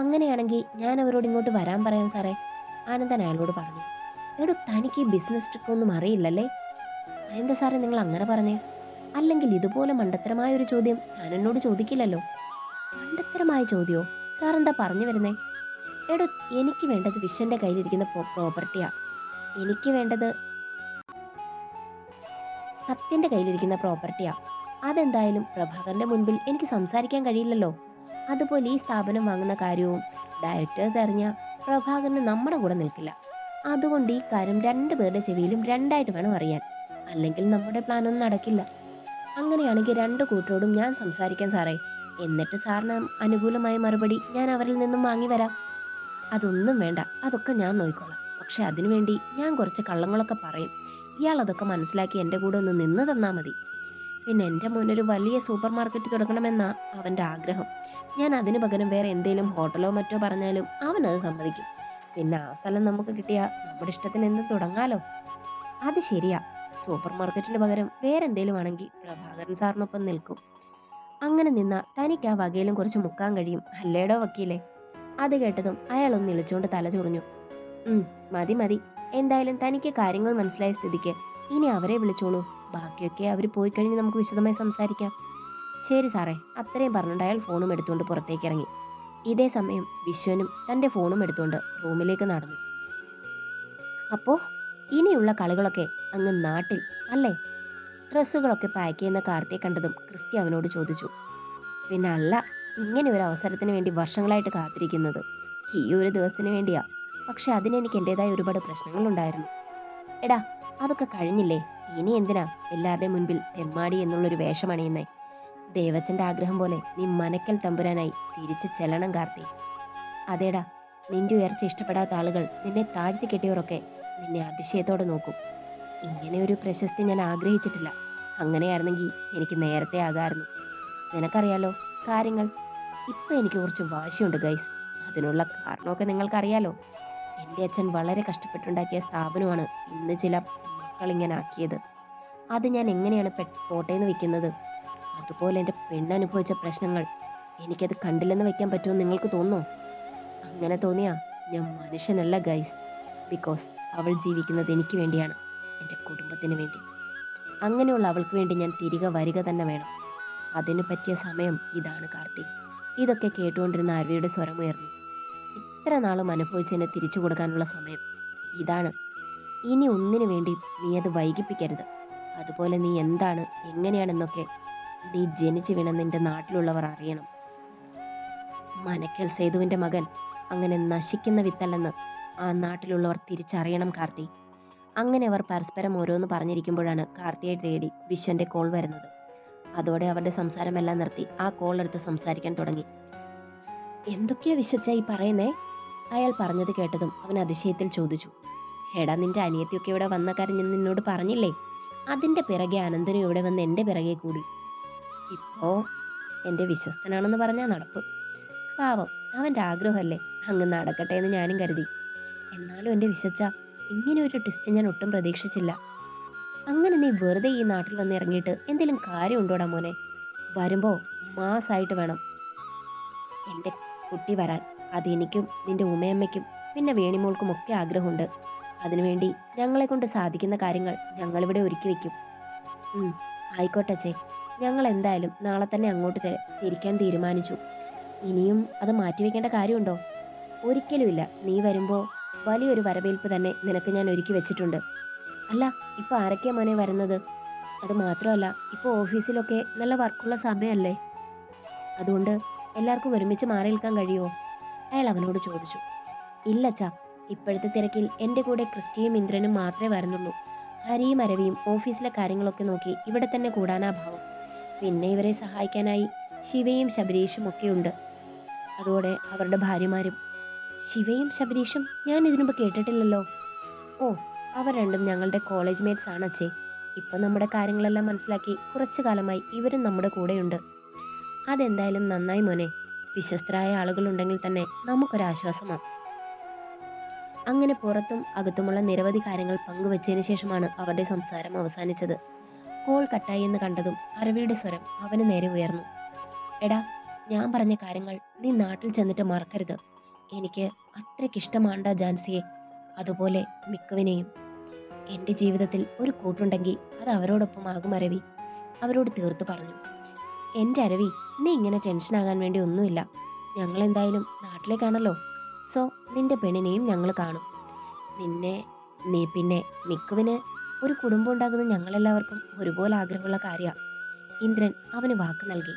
അങ്ങനെയാണെങ്കിൽ ഞാൻ അവരോട് ഇങ്ങോട്ട് വരാൻ പറയാം സാറേ, ആനന്ദൻ അയാളോട് പറഞ്ഞു. എടോ, തനിക്ക് ഈ ബിസിനസ് ട്രിക്ക് ഒന്നും അറിയില്ലല്ലേ? എന്താ സാറേ നിങ്ങൾ അങ്ങനെ പറഞ്ഞേ? അല്ലെങ്കിൽ ഇതുപോലെ മണ്ടത്തരമായ ഒരു ചോദ്യം താൻ എന്നോട് ചോദിക്കില്ലല്ലോ. മണ്ടത്തരമായ ചോദ്യമോ? സാർ എന്താ പറഞ്ഞു വരുന്നേ? എടോ, എനിക്ക് വേണ്ടത് വിശ്വന്റെ കയ്യിലിരിക്കുന്ന പ്രോപ്പർട്ടിയാ. എനിക്ക് വേണ്ടത് സത്യന്റെ കയ്യിലിരിക്കുന്ന പ്രോപ്പർട്ടിയാ. അതെന്തായാലും പ്രഭാകരന്റെ മുൻപിൽ എനിക്ക് സംസാരിക്കാൻ കഴിയില്ലല്ലോ. അതുപോലെ ഈ സ്ഥാപനം വാങ്ങുന്ന കാര്യവും ഡയറക്ടേഴ്സ് അറിഞ്ഞ പ്രഭാകരന് നമ്മുടെ കൂടെ നിൽക്കില്ല. അതുകൊണ്ട് ഈ കാര്യം 2 പേരുടെ ചെവിയിലും രണ്ടായിട്ട് വേണം അറിയാൻ. അല്ലെങ്കിൽ നമ്മുടെ പ്ലാൻ ഒന്നും നടക്കില്ല. അങ്ങനെയാണെങ്കിൽ രണ്ട് കൂട്ടരോടും ഞാൻ സംസാരിക്കാൻ സാറേ. എന്നിട്ട് സാറിന് അനുകൂലമായ മറുപടി ഞാൻ അവരിൽ നിന്നും വാങ്ങി വരാം. അതൊന്നും വേണ്ട, അതൊക്കെ ഞാൻ നോക്കിക്കോളാം. പക്ഷെ അതിനുവേണ്ടി ഞാൻ കുറച്ച് കള്ളങ്ങളൊക്കെ പറയും. ഇയാൾ അതൊക്കെ മനസ്സിലാക്കി എൻ്റെ കൂടെ ഒന്ന് നിന്ന് തന്നാ മതി. പിന്നെ എൻ്റെ മോനൊരു വലിയ സൂപ്പർ മാർക്കറ്റ് തുടങ്ങണമെന്നാ അവൻ്റെ ആഗ്രഹം. ഞാൻ അതിനു പകരം വേറെ എന്തേലും ഹോട്ടലോ മറ്റോ പറഞ്ഞാലും അവനത് സമ്മതിക്കും. പിന്നെ ആ സ്ഥലം നമുക്ക് കിട്ടിയാ നമ്മുടെ ഇഷ്ടത്തിന് എന്തും തുടങ്ങാലോ. അത് ശരിയാ. സൂപ്പർ മാർക്കറ്റിന് പകരം വേറെന്തേലും ആണെങ്കിൽ പ്രഭാകരൻ സാറിനൊപ്പം നിൽക്കും. അങ്ങനെ നിന്ന തനിക്ക് ആ വകയിലും കുറച്ച് മുക്കാൻ കഴിയും അല്ലേടോ വക്കീലെ. അത് കേട്ടതും അയാൾ ഒന്ന് ഇളിച്ചുകൊണ്ട് തല ചൊറിഞ്ഞു. മതി മതി. എന്തായാലും തനിക്ക് കാര്യങ്ങൾ മനസ്സിലായ സ്ഥിതിക്ക് ഇനി അവരെ വിളിച്ചോളൂ. ബാക്കിയൊക്കെ അവർ പോയി കഴിഞ്ഞ് നമുക്ക് വിശദമായി സംസാരിക്കാം. ശരി സാറേ. അത്രയും പറഞ്ഞുകൊണ്ട് അയാൾ ഫോണും എടുത്തുകൊണ്ട് പുറത്തേക്ക് ഇറങ്ങി. ഇതേ സമയം വിശ്വനും തന്റെ ഫോണും എടുത്തുകൊണ്ട് റൂമിലേക്ക് നടന്നു. അപ്പോ ഇനിയുള്ള കളികളൊക്കെ അങ്ങ് നാട്ടിൽ അല്ലേ? ഡ്രസ്സുകളൊക്കെ പാക്ക് ചെയ്യുന്ന കാർത്തിയെ കണ്ടതും ക്രിസ്റ്റി അവനോട് ചോദിച്ചു. പിന്നെ അല്ല, ഇങ്ങനെ ഒരു അവസരത്തിന് വേണ്ടി വർഷങ്ങളായിട്ട് കാത്തിരിക്കുന്നത്. ഈ ഒരു ദിവസത്തിന് വേണ്ടിയാ. പക്ഷെ അതിനെനിക്ക് എൻ്റെതായ ഒരുപാട് പ്രശ്നങ്ങളുണ്ടായിരുന്നു. എടാ, അതൊക്കെ കഴിഞ്ഞില്ലേ? ഇനി എന്തിനാ എല്ലാവരുടെയും മുൻപിൽ തെമ്മാടി എന്നുള്ളൊരു വേഷമണിയുന്നേ? ദേവച്ചന്റെ ആഗ്രഹം പോലെ നീ മനക്കൽ തമ്പുരാനായി തിരിച്ചു ചെല്ലണം കാർത്തി. അതേടാ, നിന്റെ ഉയർച്ച ഇഷ്ടപ്പെടാത്ത ആളുകൾ, നിന്നെ താഴ്ത്തി കെട്ടിയവരൊക്കെ നിന്നെ അതിശയത്തോടെ നോക്കും. ഇങ്ങനെ ഒരു പ്രശസ്തി ഞാൻ ആഗ്രഹിച്ചിട്ടില്ല. അങ്ങനെയായിരുന്നെങ്കിൽ എനിക്ക് നേരത്തെ ആകായിരുന്നു. നിനക്കറിയാലോ കാര്യങ്ങൾ. ഇപ്പൊ എനിക്ക് കുറച്ച് വാശിയുണ്ട് ഗൈസ്. അതിനുള്ള കാരണമൊക്കെ നിങ്ങൾക്കറിയാലോ. എൻ്റെ അച്ഛൻ വളരെ കഷ്ടപ്പെട്ടുണ്ടാക്കിയ സ്ഥാപനമാണ് ഇന്ന് ചില മക്കൾ ഇങ്ങനെ ആക്കിയത്. അത് ഞാൻ എങ്ങനെയാണ് പോട്ടേന്ന് വെക്കുന്നത്? അതുപോലെ എൻ്റെ പെണ്ണനുഭവിച്ച പ്രശ്നങ്ങൾ എനിക്കത് കണ്ടില്ലെന്ന് വെക്കാൻ പറ്റുമെന്ന് നിങ്ങൾക്ക് തോന്നുന്നോ? അങ്ങനെ തോന്നിയാ ഞാൻ മനുഷ്യനല്ല ഗൈസ്. ബിക്കോസ് അവൾ ജീവിക്കുന്നത് എനിക്ക് വേണ്ടിയാണ്, എൻ്റെ കുടുംബത്തിന് വേണ്ടി. അങ്ങനെയുള്ള അവൾക്ക് വേണ്ടി ഞാൻ തിരികെ വരിക തന്നെ വേണം. അതിനു പറ്റിയ സമയം ഇതാണ് കാർത്തി. ഇതൊക്കെ കേട്ടുകൊണ്ടിരുന്ന അരവിയുടെ സ്വരമുയർന്നു. ഇത്ര നാളും അനുഭവിച്ചതിനെ തിരിച്ചു കൊടുക്കാനുള്ള സമയം ഇതാണ്. ഇനി ഒന്നിനു വേണ്ടി നീ അത് വൈകിപ്പിക്കരുത്. അതുപോലെ നീ എന്താണ് എങ്ങനെയാണെന്നൊക്കെ നീ ജനിച്ചു വീണ നിന്റെ നാട്ടിലുള്ളവർ അറിയണം. മനക്കൽ സേതുവിന്റെ മകൻ അങ്ങനെ നശിക്കുന്ന വിത്തല്ലെന്ന് ആ നാട്ടിലുള്ളവർ തിരിച്ചറിയണം കാർത്തി. അങ്ങനെ അവർ പരസ്പരം ഓരോന്ന് പറഞ്ഞിരിക്കുമ്പോഴാണ് കാർത്തിയെ തേടി വിശ്വന്റെ കോൾ വരുന്നത്. അതോടെ അവരുടെ സംസാരമെല്ലാം നിർത്തി ആ കോൾ എടുത്ത് സംസാരിക്കാൻ തുടങ്ങി. എന്തൊക്കെയാ വിശ്വച്ച ഈ പറയുന്നേ? അയാൾ പറഞ്ഞത് കേട്ടതും അവൻ അതിശയത്തിൽ ചോദിച്ചു. എടാ, നിന്റെ അനിയത്തിയൊക്കെ ഇവിടെ വന്ന കാര്യം ഞാൻ നിന്നോട് പറഞ്ഞില്ലേ? അതിന്റെ പിറകെ അനന്തനും ഇവിടെ വന്ന് എന്റെ പിറകെ കൂടി. ഇപ്പോ എന്റെ വിശ്വസ്തനാണെന്ന് പറഞ്ഞാ നടപ്പ്. പാവം, അവന്റെ ആഗ്രഹമല്ലേ, അങ്ങ് നടക്കട്ടെ എന്ന് ഞാനും കരുതി. എന്നാലും എന്റെ വിശ്വച്ച, ഇങ്ങനെ ഒരു ട്വിസ്റ്റ് ഞാൻ ഒട്ടും പ്രതീക്ഷിച്ചില്ല. അങ്ങനെ നീ വെറുതെ ഈ നാട്ടിൽ വന്ന് ഇറങ്ങിയിട്ട് എന്തെങ്കിലും കാര്യമുണ്ടോടാ മോനെ? വരുമ്പോ മാസായിട്ട് വേണം എൻ്റെ കുട്ടി വരാൻ. അത് എനിക്കും നിന്റെ ഉമയമ്മയ്ക്കും പിന്നെ വേണിമോൾക്കും ഒക്കെ ആഗ്രഹമുണ്ട്. അതിനുവേണ്ടി ഞങ്ങളെ കൊണ്ട് സാധിക്കുന്ന കാര്യങ്ങൾ ഞങ്ങളിവിടെ ഒരുക്കി വെക്കും. ആയിക്കോട്ടെ. ഞങ്ങൾ എന്തായാലും നാളെ തന്നെ അങ്ങോട്ട് തിരിക്കാൻ തീരുമാനിച്ചു. ഇനിയും അത് മാറ്റിവെക്കേണ്ട കാര്യമുണ്ടോ? ഒരിക്കലുമില്ല. നീ വരുമ്പോ വലിയൊരു വരവേൽപ്പ് തന്നെ നിനക്ക് ഞാൻ ഒരുക്കി വെച്ചിട്ടുണ്ട്. അല്ല, ഇപ്പൊ ആരൊക്കെയാ മോനെ വരുന്നത്? അത് മാത്രമല്ല, ഇപ്പൊ ഓഫീസിലൊക്കെ നല്ല വർക്കുള്ള സമയമല്ലേ? അതുകൊണ്ട് എല്ലാവർക്കും ഒരുമിച്ച് മാറി നിൽക്കാൻ കഴിയുമോ? അയാൾ അവനോട് ചോദിച്ചു. ഇല്ലച്ചാ, ഇപ്പോഴത്തെ തിരക്കിൽ എൻ്റെ കൂടെ ക്രിസ്റ്റിയും ഇന്ദ്രനും മാത്രമേ വരുന്നുള്ളൂ. ഹരിയും അരവിയും ഓഫീസിലെ കാര്യങ്ങളൊക്കെ നോക്കി ഇവിടെ തന്നെ കൂടാനാ ഭാവം. പിന്നെ ഇവരെ സഹായിക്കാനായി ശിവയും ശബരീഷും ഒക്കെ ഉണ്ട്. അതോടെ അവരുടെ ഭാര്യമാരും. ശിവയും ശബരീഷും ഞാൻ ഇതിനുമ്പ് കേട്ടിട്ടില്ലല്ലോ. ഓ, അവർ രണ്ടും ഞങ്ങളുടെ കോളേജ് മേറ്റ്സ് ആണ് അച്ഛേ. ഇപ്പൊ നമ്മുടെ കാര്യങ്ങളെല്ലാം മനസ്സിലാക്കി കുറച്ചു കാലമായി ഇവരും നമ്മുടെ കൂടെയുണ്ട്. അതെന്തായാലും നന്നായി മോനെ. വിശ്വസ്തരായ ആളുകളുണ്ടെങ്കിൽ തന്നെ നമുക്കൊരാശ്വാസമാണ്. അങ്ങനെ പുറത്തും അകത്തുമുള്ള നിരവധി കാര്യങ്ങൾ പങ്കുവച്ചതിന് ശേഷമാണ് അവരുടെ സംസാരം അവസാനിച്ചത്. കോൾ കട്ടായി എന്ന് കണ്ടതും അരവിയുടെ സ്വരം അവന് നേരെ ഉയർന്നു. എടാ, ഞാൻ പറഞ്ഞ കാര്യങ്ങൾ നീ നാട്ടിൽ ചെന്നിട്ട് മറക്കരുത്. എനിക്ക് അത്രയ്ക്കിഷ്ടമാണ്ടാ ജാൻസിയെ, അതുപോലെ മിക്കുവിനെയും. എൻ്റെ ജീവിതത്തിൽ ഒരു കൂട്ടുണ്ടെങ്കിൽ അത് അവരോടൊപ്പം ആകും അരവി. അവരോട് തീർത്തു പറഞ്ഞു. എൻ്റെ അരവി, നീ ഇങ്ങനെ ടെൻഷനാകാൻ വേണ്ടി ഒന്നുമില്ല. ഞങ്ങൾ എന്തായാലും നാട്ടിലേക്കാണല്ലോ. സോ നിന്റെ പെണ്ണിനെയും ഞങ്ങൾ കാണും. പിന്നെ മിക്കുവിന് ഒരു കുടുംബം ഉണ്ടാകുന്ന ഞങ്ങളെല്ലാവർക്കും ഒരുപോലെ ആഗ്രഹമുള്ള കാര്യമാണ്. ഇന്ദ്രൻ അവന് വാക്ക് നൽകി.